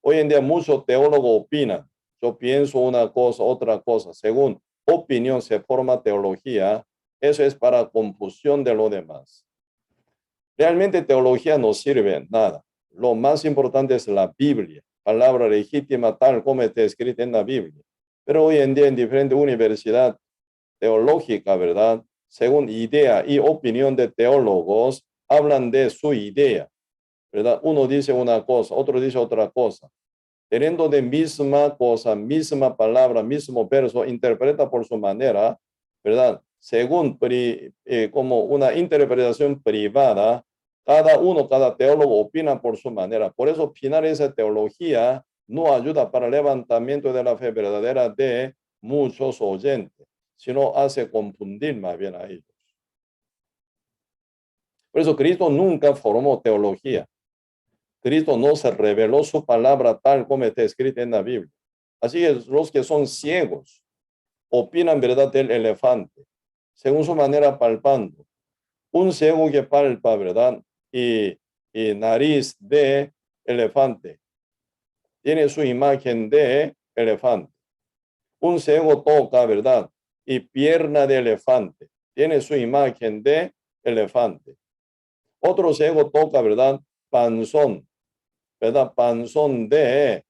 Hoy en día muchos teólogos opinan. Yo pienso una cosa, otra cosa. Según opinión se forma teología. Eso es para confusión de lo demás. Realmente teología no sirve en nada. Lo más importante es la Biblia, palabra legítima tal como está escrita en la Biblia. Pero hoy en día en diferentes universidades teológicas, ¿verdad? Según idea y opinión de teólogos, hablan de su idea, ¿verdad? Uno dice una cosa, otro dice otra cosa. Teniendo de misma cosa, misma palabra, mismo verso, interpreta por su manera, ¿verdad? Según como una interpretación privada, cada teólogo opina por su manera. Por eso, opinar esa teología no ayuda para el levantamiento de la fe verdadera de muchos oyentes, sino hace confundir más bien a ellos. Por eso, Cristo nunca formó teología. Cristo no se reveló su palabra tal como está escrita en la Biblia. Así que los que son ciegos opinan verdad del elefante, según su manera palpando. Un ciego que palpa, ¿verdad? Y nariz de elefante. Tiene su imagen de elefante. Un ciego toca, ¿verdad? Y pierna de elefante. Tiene su imagen de elefante. Otro ciego toca, ¿verdad? Panzón, ¿verdad? Panzón de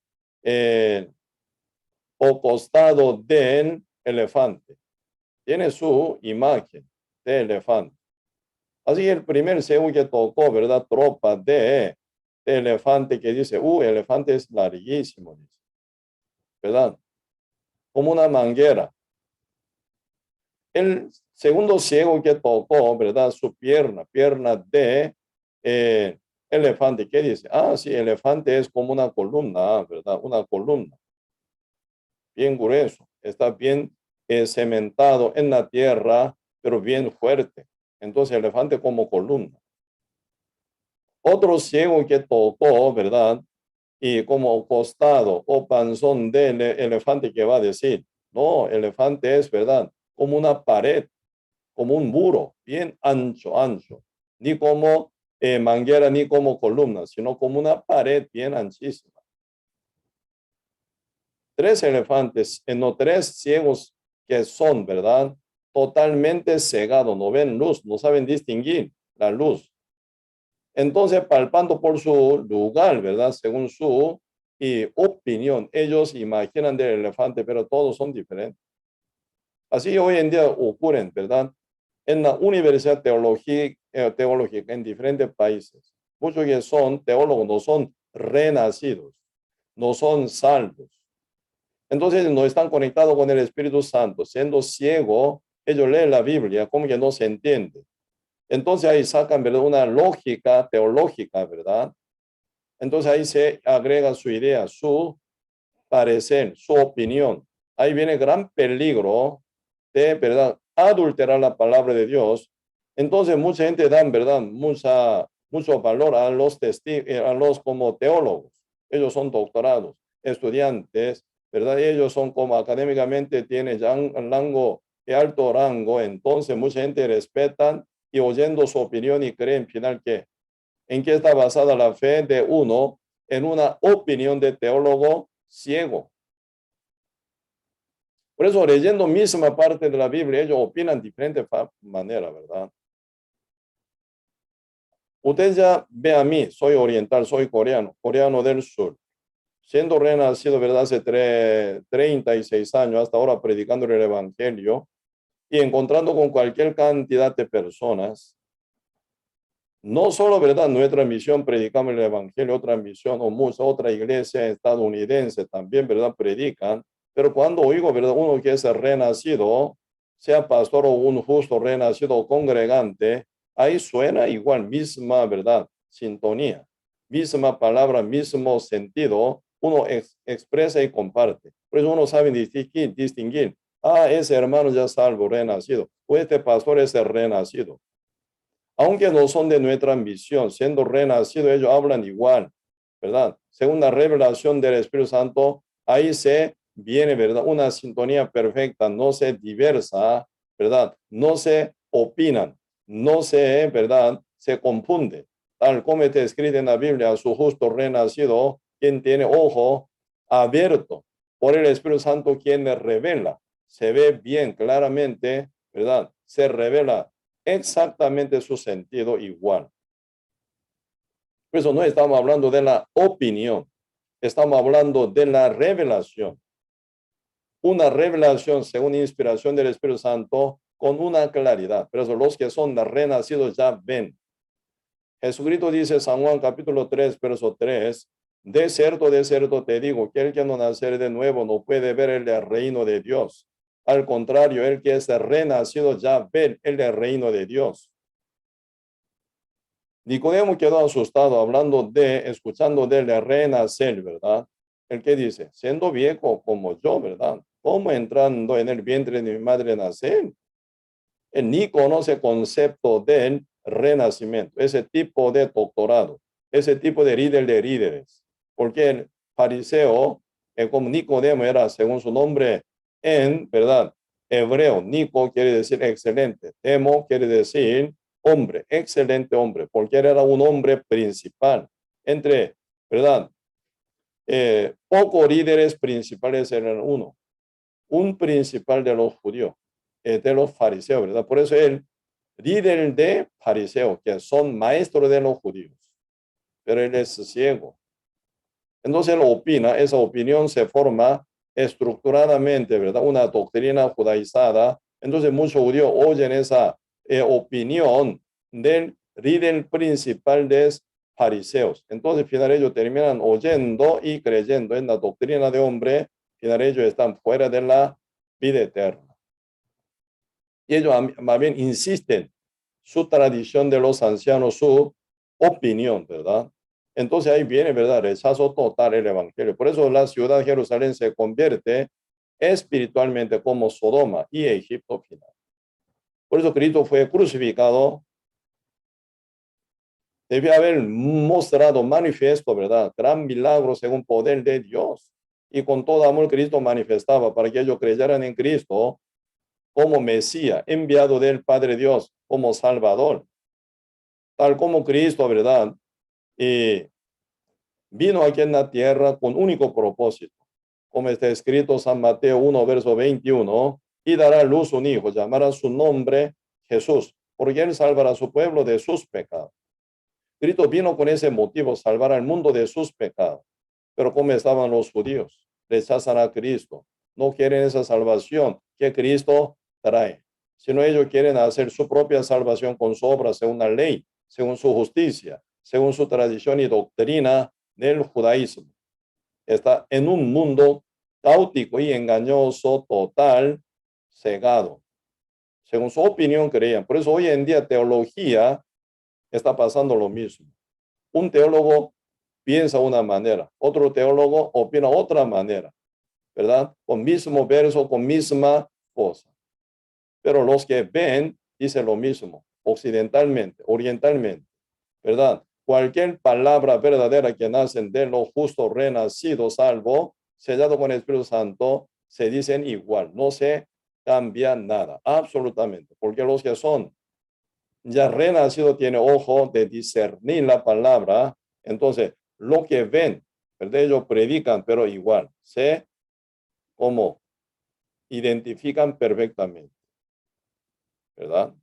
o costado del elefante. Tiene su imagen de elefante. Así el primer ciego que tocó, ¿verdad? Tropa de elefante que dice, elefante es larguísimo, dice, ¿verdad? Como una manguera. El segundo ciego que tocó, ¿verdad? Su pierna de elefante, ¿qué dice? Sí, elefante es como una columna, ¿verdad? Una columna. Bien grueso, está bien cementado en la tierra, pero bien fuerte. Entonces, elefante como columna. Otro ciego que tocó, ¿verdad? Y como costado o panzón del elefante, que va a decir, no, elefante es, ¿verdad? Como una pared, como un muro, bien ancho. Ni como manguera, ni como columna, sino como una pared bien anchísima. Tres elefantes, no, tres ciegos que son, ¿verdad? Totalmente cegados, no ven luz, no saben distinguir la luz. Entonces, palpando por su lugar, ¿verdad? Según su opinión, ellos imaginan del elefante, pero todos son diferentes. Así hoy en día ocurren, ¿verdad? En la universidad teológica en diferentes países, muchos que son teólogos no son renacidos, no son salvos. Entonces no están conectados con el Espíritu Santo. Siendo ciego, ellos leen la Biblia como que no se entiende. Entonces ahí sacan, ¿verdad? Una lógica teológica, ¿verdad? Entonces ahí se agrega su idea, su parecer, su opinión. Ahí viene gran peligro de, ¿verdad? Adulterar la palabra de Dios. Entonces mucha gente da, ¿verdad? Mucho valor a los testigos, a los como teólogos. Ellos son doctorados, estudiantes, ¿verdad? Ellos son como académicamente tienen ya un rango de alto rango. Entonces mucha gente respetan y oyendo su opinión y creen final que en qué está basada la fe de uno en una opinión de teólogo ciego. Por eso, leyendo misma parte de la Biblia, ellos opinan de diferente manera, ¿verdad? Usted ya ve a mí, soy oriental, soy coreano del sur. Siendo renacido, ¿verdad? Hace 36 años, hasta ahora predicando el evangelio y encontrando con cualquier cantidad de personas. No solo, ¿verdad? Nuestra misión, predicamos el evangelio, otra misión o mucha otra iglesia estadounidense también, ¿verdad? Predican. Pero cuando oigo, ¿verdad? Uno que es renacido, sea pastor o un justo renacido o congregante, ahí suena igual, misma, ¿verdad? Sintonía, misma palabra, mismo sentido, uno expresa y comparte. Por eso uno sabe distinguir, ese hermano ya salvo, renacido, o este pastor es el renacido. Aunque no son de nuestra ambición, siendo renacidos, ellos hablan igual, ¿verdad? Según la revelación del Espíritu Santo, ahí se viene, ¿verdad? Una sintonía perfecta, no se diversa, ¿verdad? No se opinan, no se, ¿verdad? Se confunde. Tal como está escrito en la Biblia, a su justo renacido, quien tiene ojo abierto por el Espíritu Santo, quien le revela. Se ve bien claramente, ¿verdad? Se revela exactamente su sentido igual. Por eso no estamos hablando de la opinión, estamos hablando de la revelación. Una revelación según inspiración del Espíritu Santo con una claridad. Por eso los que son renacidos ya ven. Jesucristo dice, San Juan capítulo 3, verso 3, de cierto te digo, que el que no naciere de nuevo no puede ver el reino de Dios. Al contrario, el que es renacido ya ve el reino de Dios. Nicodemo quedó asustado escuchando del renacer, ¿verdad? El que dice, siendo viejo como yo, ¿verdad? ¿Cómo entrando en el vientre de mi madre nacer? Él ni conoce el concepto del renacimiento, ese tipo de doctorado, ese tipo de líder de líderes. Porque el fariseo, como Nicodemo era según su nombre ¿verdad? Hebreo, Nico quiere decir excelente, Demo quiere decir hombre, excelente hombre, porque él era un hombre principal. ¿Verdad? Pocos líderes principales eran uno. Un principal de los judíos, de los fariseos, ¿verdad? Por eso él, líder de fariseos, que son maestros de los judíos, pero él es ciego. Entonces él opina, esa opinión se forma estructuradamente, ¿verdad? Una doctrina judaizada. Entonces muchos judíos oyen esa opinión del líder principal de fariseos. Entonces, al final ellos terminan oyendo y creyendo en la doctrina de hombre. Al final ellos están fuera de la vida eterna. Y ellos más bien insisten su tradición de los ancianos, su opinión, ¿verdad? Entonces ahí viene, ¿verdad? Rechazo total el evangelio. Por eso la ciudad de Jerusalén se convierte espiritualmente como Sodoma y Egipto final. Por eso Cristo fue crucificado. Debe haber mostrado manifiesto, ¿verdad? Gran milagro según poder de Dios. Y con todo amor Cristo manifestaba para que ellos creyeran en Cristo como Mesías, enviado del Padre Dios, como Salvador. Tal como Cristo, ¿verdad? Y vino aquí en la tierra con único propósito. Como está escrito San Mateo 1, verso 21, y dará a luz un hijo, llamará su nombre Jesús, porque él salvará a su pueblo de sus pecados. Cristo vino con ese motivo, salvar al mundo de sus pecados. Pero como estaban los judíos, rechazan a Cristo, no quieren esa salvación que Cristo trae, sino ellos quieren hacer su propia salvación con su obra, según la ley, según su justicia, según su tradición y doctrina del judaísmo. Está en un mundo caótico y engañoso, total, cegado. Según su opinión creían. Por eso hoy en día teología está pasando lo mismo. Un teólogo piensa una manera, otro teólogo opina otra manera, ¿verdad? Con mismo verso, con misma cosa. Pero los que ven dicen lo mismo, occidentalmente, orientalmente, ¿verdad? Cualquier palabra verdadera que nacen de lo justo, renacido, salvo, sellado con el Espíritu Santo, se dicen igual, no se cambia nada, absolutamente, porque los que son ya renacido tiene ojo de discernir la palabra, entonces lo que ven, ¿verdad? Ellos predican, pero igual, se como identifican perfectamente, ¿verdad?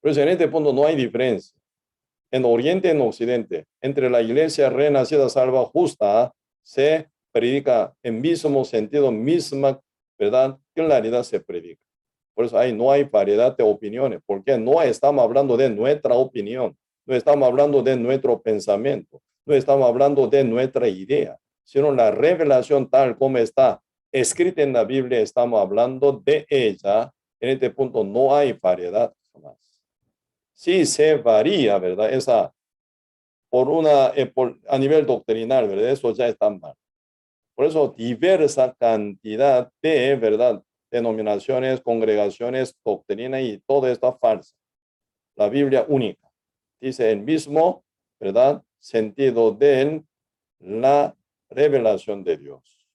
Pues en este punto no hay diferencia. En Oriente y en Occidente, entre la iglesia renacida, salva, justa, se predica en mismo sentido, misma, ¿verdad? Claridad se predica. Por eso ahí no hay variedad de opiniones, porque no estamos hablando de nuestra opinión, no estamos hablando de nuestro pensamiento, no estamos hablando de nuestra idea, sino la revelación tal como está escrita en la Biblia, estamos hablando de ella. En este punto no hay variedad jamás. sí se varía, ¿verdad? A nivel doctrinal, ¿verdad? Eso ya está mal. Por eso diversa cantidad de, ¿verdad? Denominaciones, congregaciones, doctrina y todo está falso. La Biblia única. Dice el mismo, ¿verdad? Sentido de la revelación de Dios.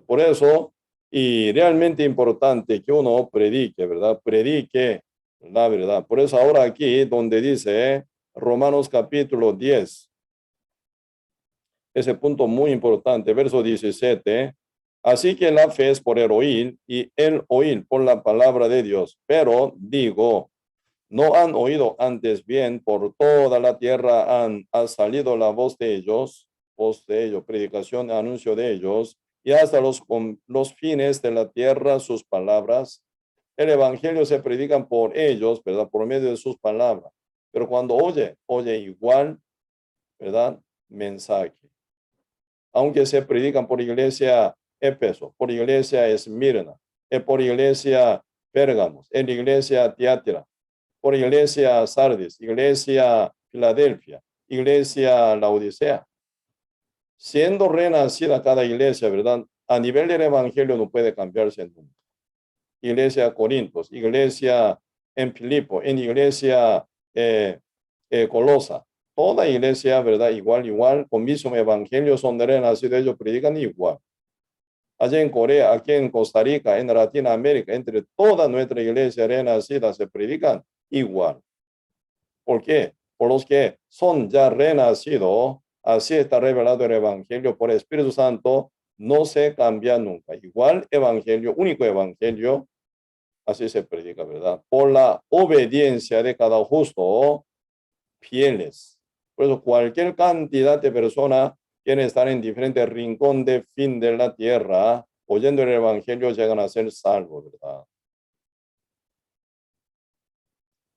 Por eso, y realmente importante que uno predique, ¿verdad? Predique la verdad. Por eso ahora aquí donde dice Romanos capítulo 10, ese punto muy importante, verso 17. Así que la fe es por el oír y el oír por la palabra de Dios. Pero digo, no han oído antes bien, por toda la tierra ha salido la voz de ellos, predicación, anuncio de ellos, y hasta los fines de la tierra sus palabras. El evangelio se predican por ellos, ¿verdad? Por medio de sus palabras. Pero cuando oye igual, ¿verdad? Mensaje. Aunque se predican por iglesia Éfeso, por iglesia Esmirna, por iglesia Pérgamos, en iglesia Tiatira, por iglesia Sardis, iglesia Filadelfia, iglesia Laodicea. Siendo renacida cada iglesia, ¿verdad? A nivel del evangelio no puede cambiarse nunca. Iglesia Corintios, iglesia en Filipo, en iglesia Colosa. Toda iglesia, ¿verdad? Igual, con mismo evangelio son renacidos, ellos predican igual. Allá en Corea, aquí en Costa Rica, en Latinoamérica, entre toda nuestra iglesia renacida se predican igual. ¿Por qué? Por los que son ya renacidos, así está revelado el Evangelio por el Espíritu Santo, no se cambia nunca. Igual Evangelio, único Evangelio, así se predica, ¿verdad? Por la obediencia de cada justo, fieles. Por eso cualquier cantidad de personas quieren estar en diferentes rincones de fin de la tierra, oyendo el Evangelio, llegan a ser salvos, ¿verdad?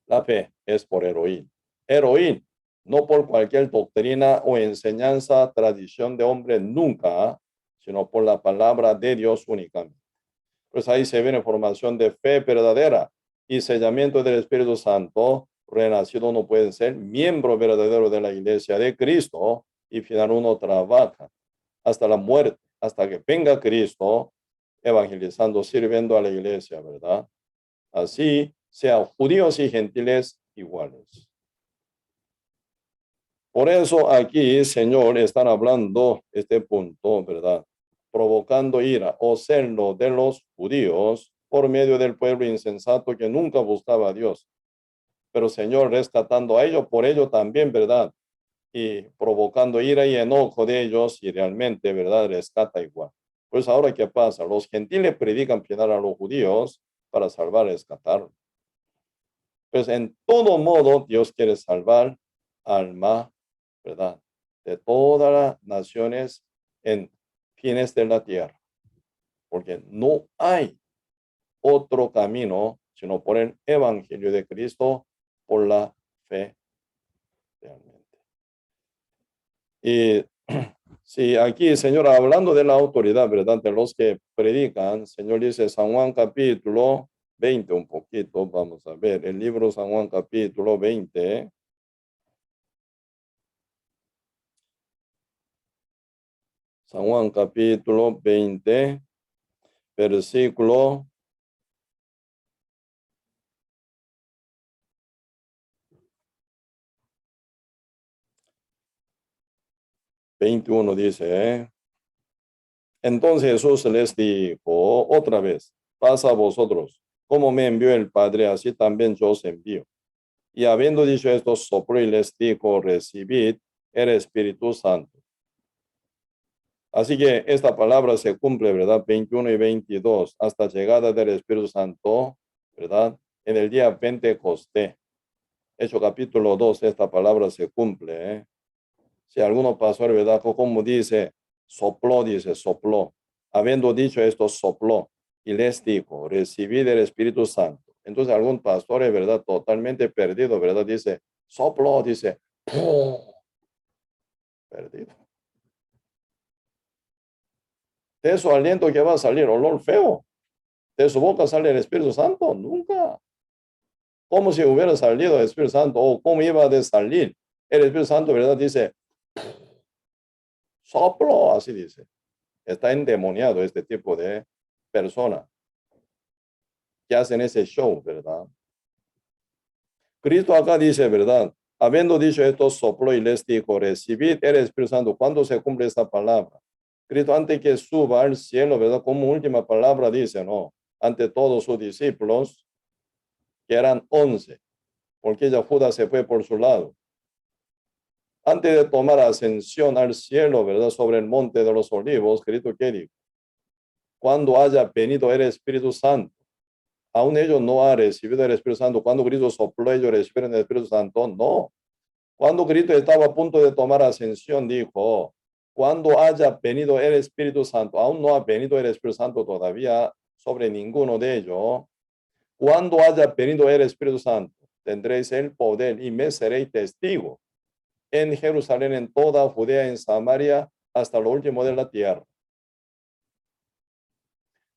La fe es por heroína. Heroína, no por cualquier doctrina o enseñanza, tradición de hombre, nunca, sino por la palabra de Dios únicamente. Pues ahí se viene formación de fe verdadera y sellamiento del Espíritu Santo. Renacido no puede ser miembro verdadero de la iglesia de Cristo y final uno trabaja hasta la muerte, hasta que venga Cristo, evangelizando, sirviendo a la iglesia, ¿verdad? Así sean judíos y gentiles iguales. Por eso aquí, Señor, están hablando este punto, ¿verdad? Provocando ira o celo de los judíos por medio del pueblo insensato que nunca buscaba a Dios. Pero, Señor, rescatando a ellos, por ello también, ¿verdad? Y provocando ira y enojo de ellos y realmente, ¿verdad? Rescata igual. Pues ahora, ¿qué pasa? Los gentiles predican piedad a los judíos para salvar, rescatar. Pues en todo modo, Dios quiere salvar alma, ¿verdad? De todas las naciones en fines de la tierra, porque no hay otro camino sino por el evangelio de Cristo, por la fe realmente. Y sí, aquí, Señor, hablando de la autoridad, ¿verdad? De los que predican, Señor dice San Juan capítulo 20, un poquito, vamos a ver, el libro San Juan capítulo 20. San Juan capítulo 20, versículo 21 dice, Entonces Jesús les dijo otra vez, pasa a vosotros, como me envió el Padre, así también yo os envío. Y habiendo dicho esto, sopló y les dijo, recibid el Espíritu Santo. Así que esta palabra se cumple, ¿verdad? 21 y 22, hasta llegada del Espíritu Santo, ¿verdad? En el día Pentecostés. Hecho capítulo 2, esta palabra se cumple, Si alguno pasó, ¿verdad? Como dice, sopló. Habiendo dicho esto, sopló y les dijo, recibid el Espíritu Santo. Entonces algún pastor, es verdad, totalmente perdido, ¿verdad? Dice, sopló, dice, ¡pum! Perdido. De su aliento que va a salir olor feo. De su boca sale el Espíritu Santo, nunca. como si hubiera salido el Espíritu Santo, o cómo iba a salir. El Espíritu Santo, ¿verdad? Dice, soplo, así dice. Está endemoniado este tipo de persona que hacen ese show, ¿verdad? Cristo acá dice, ¿verdad? Habiendo dicho esto, sopló y les dijo, recibid el Espíritu Santo. ¿Cuándo se cumple esta palabra? Cristo antes que suba al cielo, ¿verdad? Como última palabra dice, ¿no? Ante todos sus discípulos, que eran 11, porque ya Judas se fue por su lado. Antes de tomar ascensión al cielo, ¿verdad? Sobre el monte de los olivos, Cristo, ¿qué dijo? Cuando haya venido el Espíritu Santo. Aún ellos no han recibido el Espíritu Santo. Cuando Cristo sopló, ellos recibieron el Espíritu Santo. No. Cuando Cristo estaba a punto de tomar ascensión, dijo, cuando haya venido el Espíritu Santo, aún no ha venido el Espíritu Santo todavía sobre ninguno de ellos. Cuando haya venido el Espíritu Santo, tendréis el poder y me seréis testigo en Jerusalén, en toda Judea, en Samaria, hasta lo último de la tierra.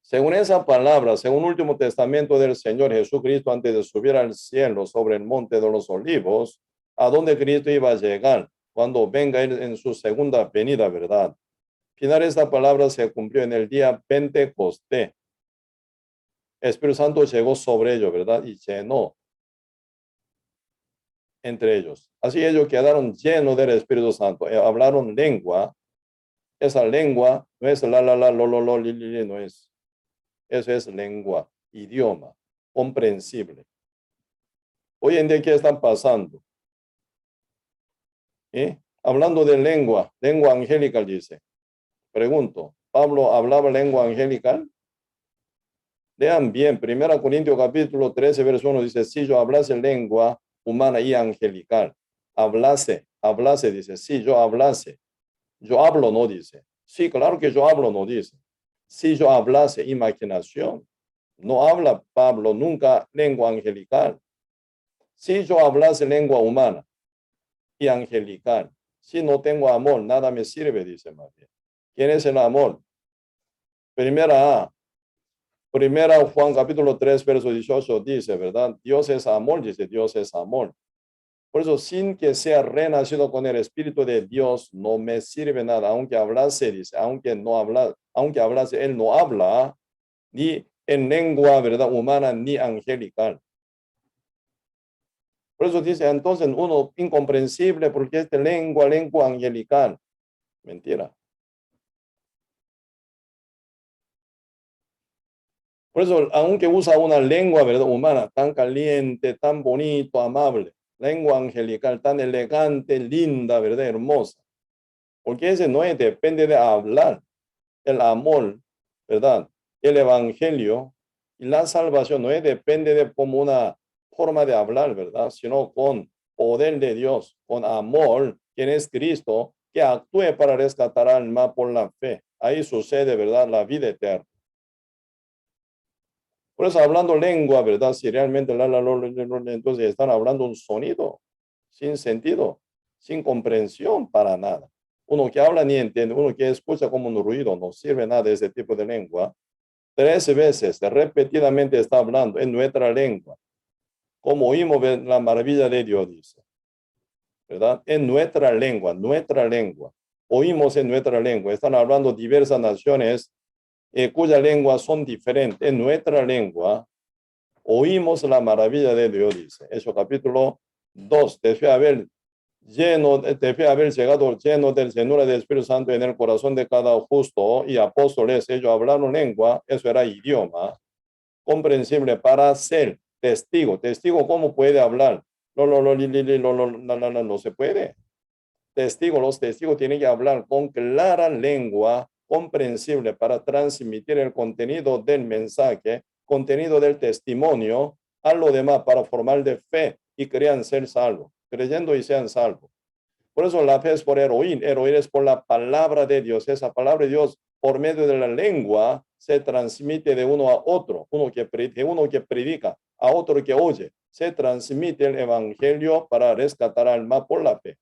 Según esa palabra, según el último testamento del Señor Jesucristo, antes de subir al cielo sobre el monte de los olivos, a donde Cristo iba a llegar cuando venga él en su segunda venida, ¿verdad? Final, esta palabra se cumplió en el día Pentecostés. El Espíritu Santo llegó sobre ellos, ¿verdad? Y llenó entre ellos. Así ellos quedaron llenos del Espíritu Santo. Hablaron lengua. Esa lengua no es lo, li, no es. Eso es lengua, idioma, comprensible. Hoy en día, ¿qué están pasando? Hablando de lengua angelical, dice. Pregunto, ¿Pablo hablaba lengua angelical? Lean bien, 1 Corintios capítulo 13, verso 1 dice, si yo hablase lengua humana y angelical, hablase, dice, si yo hablase, yo hablo, no dice. Sí, claro que yo hablo, no dice. Si yo hablase imaginación, no habla Pablo nunca lengua angelical. Si yo hablase lengua humana y angelical, si no tengo amor, nada me sirve, dice María. ¿Quién es el amor? Primera Juan capítulo 3, verso 18 dice, ¿verdad? Dios es amor, dice, Dios es amor. Por eso, sin que sea renacido con el Espíritu de Dios, no me sirve nada. Aunque hablase, dice, aunque hablase, él no habla ni en lengua, ¿verdad? Humana ni angelical. Por eso dice, entonces uno incomprensible porque es de lengua angelical. Mentira. Por eso, aunque usa una lengua, ¿verdad? Humana, tan caliente, tan bonito, amable, lengua angelical, tan elegante, linda, ¿verdad? Hermosa. Porque ese no es, depende de hablar. El amor, ¿verdad? El evangelio y la salvación no es, depende de como una forma de hablar, ¿verdad? Sino con poder de Dios, con amor, quien es Cristo, que actúe para rescatar alma por la fe. Ahí sucede, ¿verdad? La vida eterna. Por eso hablando lengua, ¿verdad? Si realmente entonces están hablando un sonido sin sentido, sin comprensión para nada. Uno que habla ni entiende, uno que escucha como un ruido, no sirve nada de ese tipo de lengua. 13 veces repetidamente está hablando en nuestra lengua, como oímos la maravilla de Dios, dice, ¿verdad? En nuestra lengua, oímos en nuestra lengua. Están hablando diversas naciones cuya lengua son diferentes. En nuestra lengua oímos la maravilla de Dios, dice. Eso capítulo 2. Debe haber llegado lleno del llenura del Espíritu Santo en el corazón de cada justo y apóstoles. Ellos hablaron lengua, eso era idioma comprensible para ser testigo. Testigo, ¿cómo puede hablar? No se puede. Los testigos tienen que hablar con clara lengua comprensible para transmitir el contenido del mensaje, contenido del testimonio a lo demás para formar de fe y crean ser salvos, creyendo y sean salvos. Por eso la fe es por el oír es por la palabra de Dios. Esa palabra de Dios por medio de la lengua se transmite de uno a otro, uno que predica a otro que oye. Se transmite el evangelio para rescatar alma por la fe.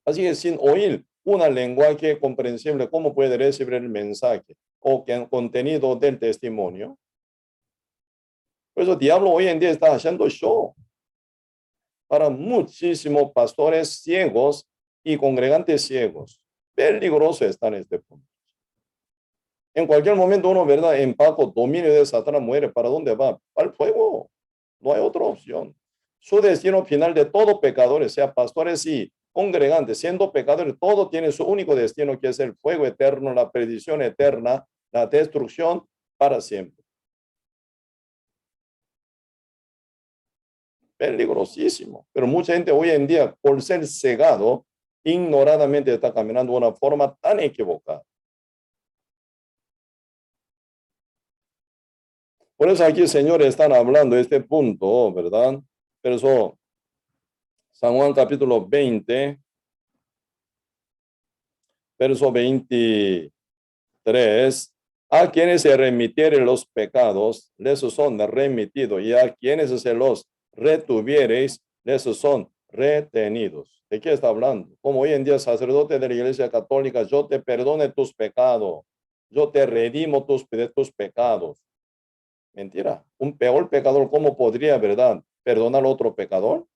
Así que sin oír una lenguaje comprensible, ¿cómo puede recibir el mensaje o el contenido del testimonio? Por eso el diablo hoy en día está haciendo show para muchísimos pastores ciegos y congregantes ciegos. Peligroso está en este punto. En cualquier momento uno, ¿verdad? En bajo dominio de Satanás muere. ¿Para dónde va? Al fuego. No hay otra opción. Su destino final de todo pecadores, sea pastores y congregantes, siendo pecadores, todo tiene su único destino, que es el fuego eterno, la perdición eterna, la destrucción para siempre. Peligrosísimo. Pero mucha gente hoy en día, por ser cegado, ignoradamente está caminando de una forma tan equivocada. Por eso aquí, señores, están hablando de este punto, ¿verdad? Verso San Juan capítulo 20, verso 23. A quienes se remitieren los pecados, les son remitidos, y a quienes se los retuviereis, les son retenidos. ¿De qué está hablando? Como hoy en día, sacerdote de la Iglesia Católica, yo te perdone tus pecados, yo te redimo de tus pecados. Mentira. Un peor pecador, ¿cómo podría, verdad, perdonar a otro pecador?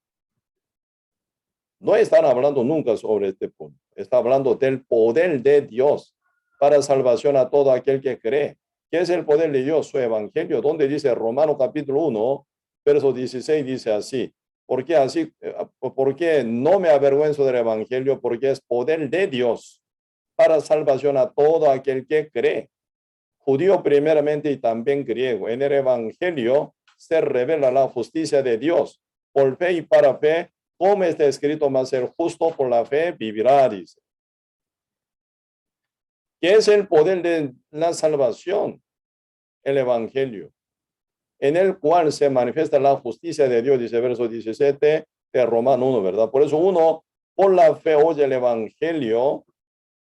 No están hablando nunca sobre este punto. Está hablando del poder de Dios para salvación a todo aquel que cree. ¿Qué es el poder de Dios? Su evangelio, donde dice Romanos capítulo 1, verso 16, dice así. ¿Por qué así? Porque no me avergüenzo del evangelio, porque es poder de Dios para salvación a todo aquel que cree. Judío primeramente y también griego. En el evangelio se revela la justicia de Dios por fe y para fe, como está escrito, más el justo por la fe vivirá, dice. ¿Qué es el poder de la salvación? El evangelio, en el cual se manifiesta la justicia de Dios, dice verso 17 de Romano 1, ¿verdad? Por eso uno, por la fe, oye el evangelio.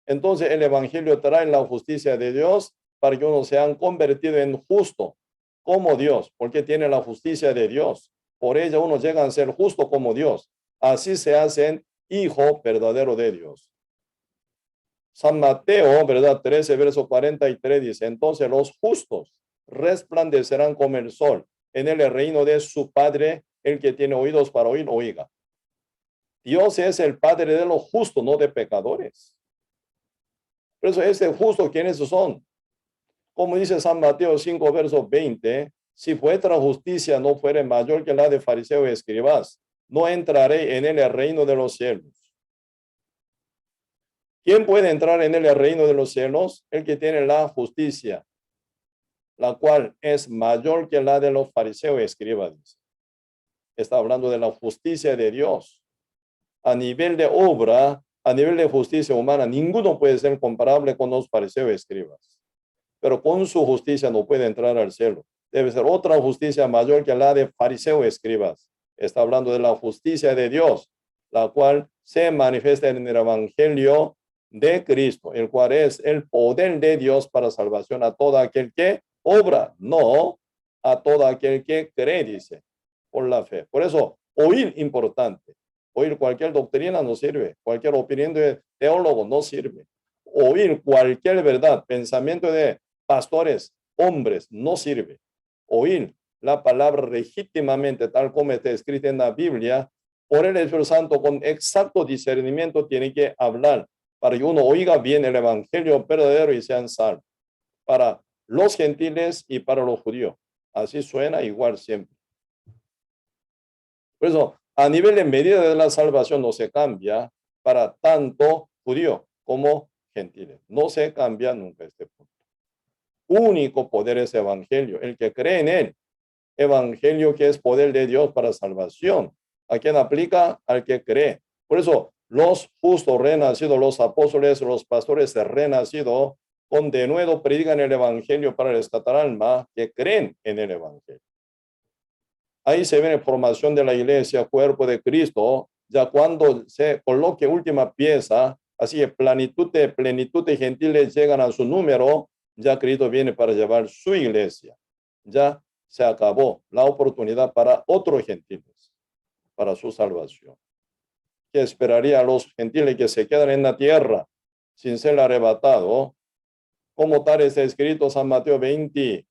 Entonces el evangelio trae la justicia de Dios para que uno sea convertido en justo como Dios, porque tiene la justicia de Dios. Por ella uno llega a ser justo como Dios. Así se hacen hijo verdadero de Dios. San Mateo, ¿verdad? 13, verso 43 dice, entonces los justos resplandecerán como el sol en el reino de su Padre. El que tiene oídos para oír, oiga. Dios es el Padre de los justos, no de pecadores. Por eso ese justo, ¿quiénes son? Como dice San Mateo 5, verso 20, si vuestra justicia no fuere mayor que la de fariseos y escribas, no entraré en el reino de los cielos. ¿Quién puede entrar en el reino de los cielos? El que tiene la justicia, la cual es mayor que la de los fariseos y escribas. Está hablando de la justicia de Dios. A nivel de obra, a nivel de justicia humana, ninguno puede ser comparable con los fariseos y escribas. Pero con su justicia no puede entrar al cielo. Debe ser otra justicia mayor que la de fariseos y escribas. Está hablando de la justicia de Dios, la cual se manifiesta en el evangelio de Cristo, el cual es el poder de Dios para salvación a todo aquel que obra, no a todo aquel que cree, dice, por la fe. Por eso, oír importante. Oír cualquier doctrina no sirve. Cualquier opinión de teólogo no sirve. Oír cualquier verdad, pensamiento de pastores, hombres, no sirve. Oír la palabra legítimamente, tal como está escrita en la Biblia, por el Espíritu Santo, con exacto discernimiento, tiene que hablar para que uno oiga bien el evangelio verdadero y sean salvos. Para los gentiles y para los judíos. Así suena igual siempre. Por eso, a nivel de medida de la salvación no se cambia para tanto judío como gentiles. No se cambia nunca este punto. Único poder es evangelio. El que cree en él, evangelio que es poder de Dios para salvación. ¿A quién aplica? Al que cree. Por eso, los justos renacidos, los apóstoles, los pastores renacidos, con denuedo predican el evangelio para rescatar alma que creen en el evangelio. Ahí se ve la formación de la iglesia, cuerpo de Cristo, ya cuando se coloque última pieza, así que plenitud de gentiles llegan a su número, ya Cristo viene para llevar su iglesia. Ya se acabó la oportunidad para otros gentiles, para su salvación. ¿Qué esperaría a los gentiles que se quedan en la tierra sin ser arrebatados? Como tal está escrito San Mateo 24,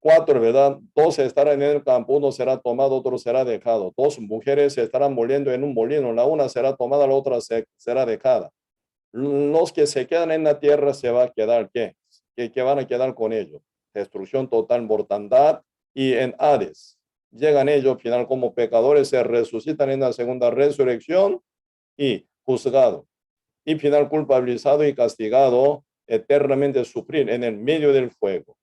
4, ¿verdad? 2 estarán en el campo, uno será tomado, otro será dejado. 2 mujeres se estarán moliendo en un molino, la una será tomada, la otra será dejada. Los que se quedan en la tierra se va a quedar, ¿qué? ¿Qué van a quedar con ellos? Destrucción total, mortandad y en Hades. Llegan ellos, final como pecadores, se resucitan en la segunda resurrección y juzgado. Y final culpabilizado y castigado eternamente sufrir en el medio del fuego.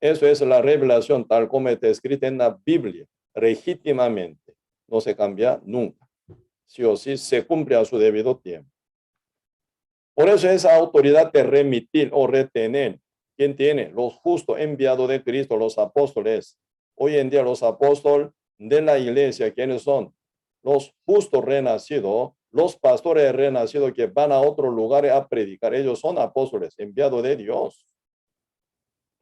Eso es la revelación tal como está escrita en la Biblia, legítimamente. No se cambia nunca. Sí o sí se cumple a su debido tiempo. Por eso esa autoridad de remitir o retener, ¿quién tiene? Los justos enviados de Cristo, los apóstoles. Hoy en día los apóstoles de la iglesia, ¿quiénes son? Los justos renacidos, los pastores renacidos que van a otros lugares a predicar. Ellos son apóstoles enviados de Dios.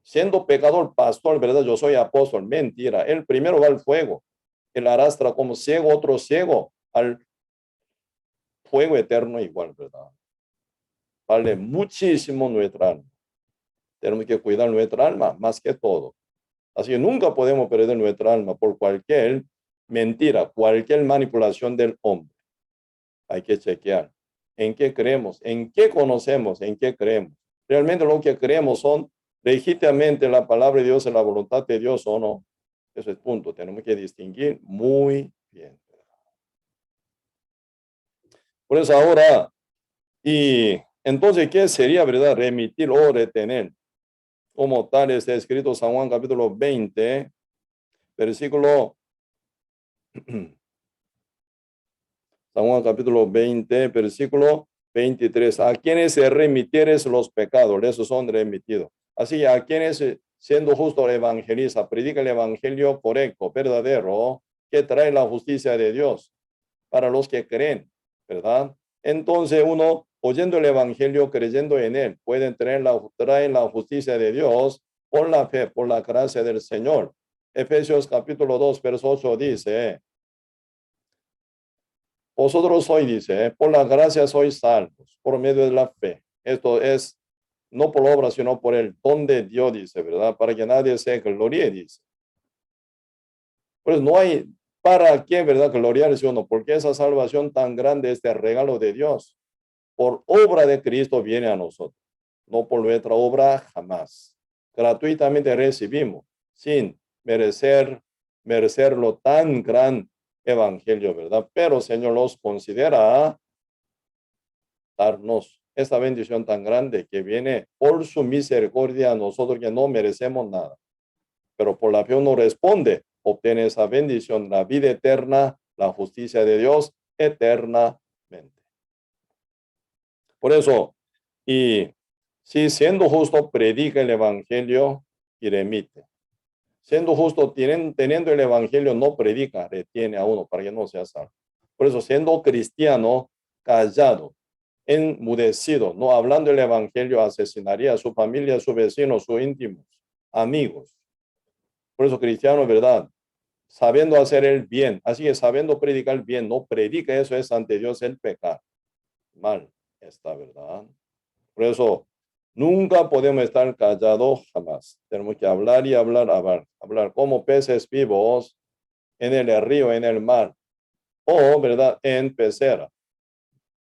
Siendo pecador, pastor, ¿verdad? Yo soy apóstol. Mentira. Él primero va al fuego. Él arrastra como ciego, otro ciego, al fuego eterno igual, ¿verdad? Vale muchísimo nuestra alma. Tenemos que cuidar nuestra alma más que todo. Así que nunca podemos perder nuestra alma por cualquier mentira, cualquier manipulación del hombre. Hay que chequear en qué creemos, en qué conocemos, en qué creemos. Realmente lo que creemos son legítimamente la palabra de Dios y la voluntad de Dios o no. Eso es punto. Tenemos que distinguir muy bien. Por eso ahora, y entonces, ¿qué sería, verdad? Remitir o retener. Como tal está escrito San Juan capítulo 20, versículo San Juan capítulo 20, versículo 23. A quienes se remitieres los pecados, esos son remitidos. Así, a quienes siendo justo evangeliza, predica el evangelio correcto, verdadero, que trae la justicia de Dios para los que creen, ¿verdad? Entonces uno, oyendo el evangelio, creyendo en él, pueden traer la justicia de Dios por la fe, por la gracia del Señor. Efesios capítulo 2, verso 8 dice, vosotros sois, dice, por la gracia sois salvos, por medio de la fe. Esto es no por obra, sino por el don de Dios, dice, ¿verdad? Para que nadie se gloríe, dice. Pues no hay para qué, ¿verdad? Gloriarse uno, porque esa salvación tan grande, este regalo de Dios, por obra de Cristo viene a nosotros, no por nuestra obra jamás. Gratuitamente recibimos, sin merecerlo tan gran evangelio, ¿verdad? Pero el Señor los considera darnos esta bendición tan grande que viene por su misericordia a nosotros que no merecemos nada. Pero por la fe uno responde, obtiene esa bendición, la vida eterna, la justicia de Dios eternamente. Por eso, y si siendo justo predica el evangelio y remite. Siendo justo, teniendo el evangelio, no predica, retiene a uno para que no sea salvo. Por eso, siendo cristiano, callado, enmudecido, no hablando el evangelio, asesinaría a su familia, a su vecino, a sus íntimos, amigos. Por eso, cristiano, ¿verdad? Sabiendo hacer el bien, así que sabiendo predicar el bien, no predica, eso es ante Dios el pecado. Mal está, ¿verdad? Por eso, nunca podemos estar callados jamás. Tenemos que hablar y hablar, hablar como peces vivos en el río, en el mar, o, ¿verdad?, en pecera.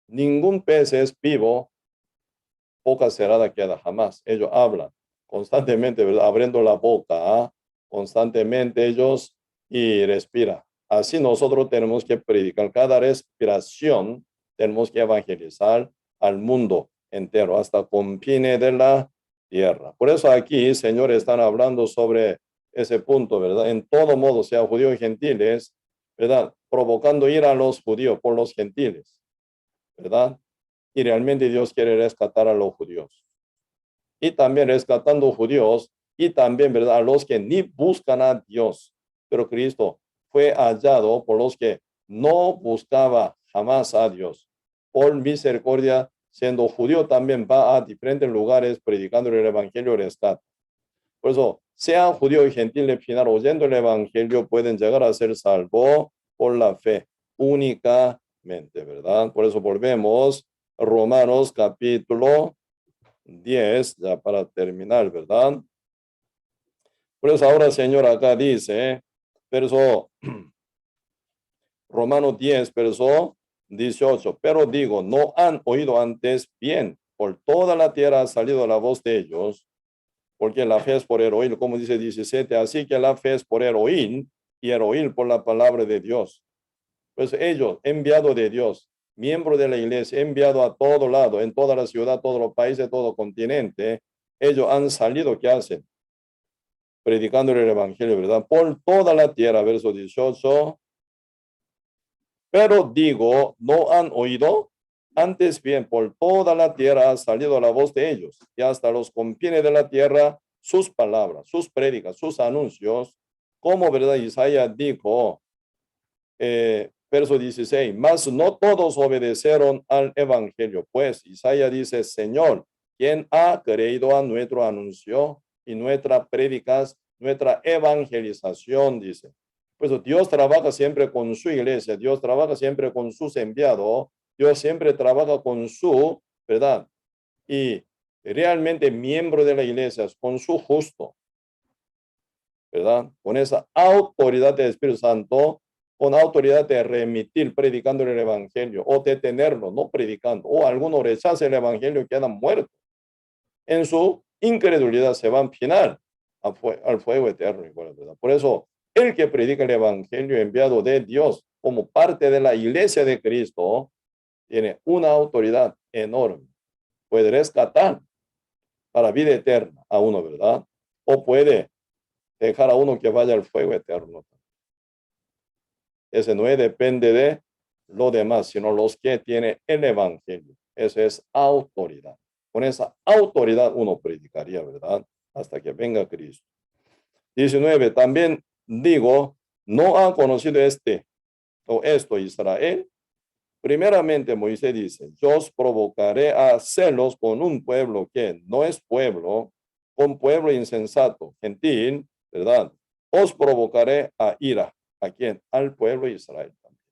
Ningún pez es vivo, boca cerrada queda jamás. Ellos hablan constantemente, ¿verdad?, abriendo la boca, constantemente ellos y respiran. Así nosotros tenemos que predicar cada respiración, tenemos que evangelizar al mundo entero, hasta confines de la tierra. Por eso aquí, Señor, están hablando sobre ese punto, ¿verdad? En todo modo, sea judíos y gentiles, ¿verdad? Provocando ira a los judíos por los gentiles, ¿verdad? Y realmente Dios quiere rescatar a los judíos. Y también rescatando judíos y también, ¿verdad?, a los que ni buscan a Dios. Pero Cristo fue hallado por los que no buscaba jamás a Dios. Por misericordia, siendo judío, también va a diferentes lugares predicando el evangelio de rescate. Por eso, sean judíos y gentiles, final oyendo el evangelio, pueden llegar a ser salvos por la fe únicamente, ¿verdad? Por eso volvemos a Romanos capítulo 10, ya para terminar, ¿verdad? Por eso ahora, Señor, acá dice, verso Romanos 10, verso 18. Pero digo, no han oído antes bien. Por toda la tierra ha salido la voz de ellos, porque la fe es por el oír, como dice 17. Así que la fe es por el oír y el oír por la palabra de Dios. Pues ellos, enviados de Dios, miembros de la iglesia, enviado a todo lado, en toda la ciudad, todos los países, todo continente, ellos han salido, ¿qué hacen? Predicando el evangelio, ¿verdad? Por toda la tierra, verso 18. Pero digo, ¿no han oído? Antes bien, por toda la tierra ha salido la voz de ellos, y hasta los confines de la tierra sus palabras, sus prédicas, sus anuncios, como verdad Isaías dijo, verso 16, mas no todos obedecieron al evangelio, pues Isaías dice, Señor, ¿quién ha creído a nuestro anuncio y nuestras prédicas, nuestra evangelización? Dice. Pues Dios trabaja siempre con su iglesia, Dios trabaja siempre con sus enviados, Dios siempre trabaja con su, ¿verdad? Y realmente miembro de la iglesia, con su justo, ¿verdad? Con esa autoridad del Espíritu Santo, con autoridad de remitir predicando el evangelio o detenerlo, no predicando, o algunos rechazan el evangelio y quedan muertos. En su incredulidad se van final al fuego eterno. ¿Verdad? Por eso, el que predica el evangelio enviado de Dios como parte de la iglesia de Cristo tiene una autoridad enorme. Puede rescatar para vida eterna a uno, ¿verdad? O puede dejar a uno que vaya al fuego eterno. Ese no depende de lo demás, sino los que tienen el evangelio. Eso es autoridad. Con esa autoridad uno predicaría, ¿verdad? Hasta que venga Cristo. 19. También digo, ¿no ha conocido esto Israel? Primeramente Moisés dice, yo os provocaré a celos con un pueblo que no es pueblo, con pueblo insensato, gentil, ¿verdad? Os provocaré a ira. ¿A quién? Al pueblo de Israel también.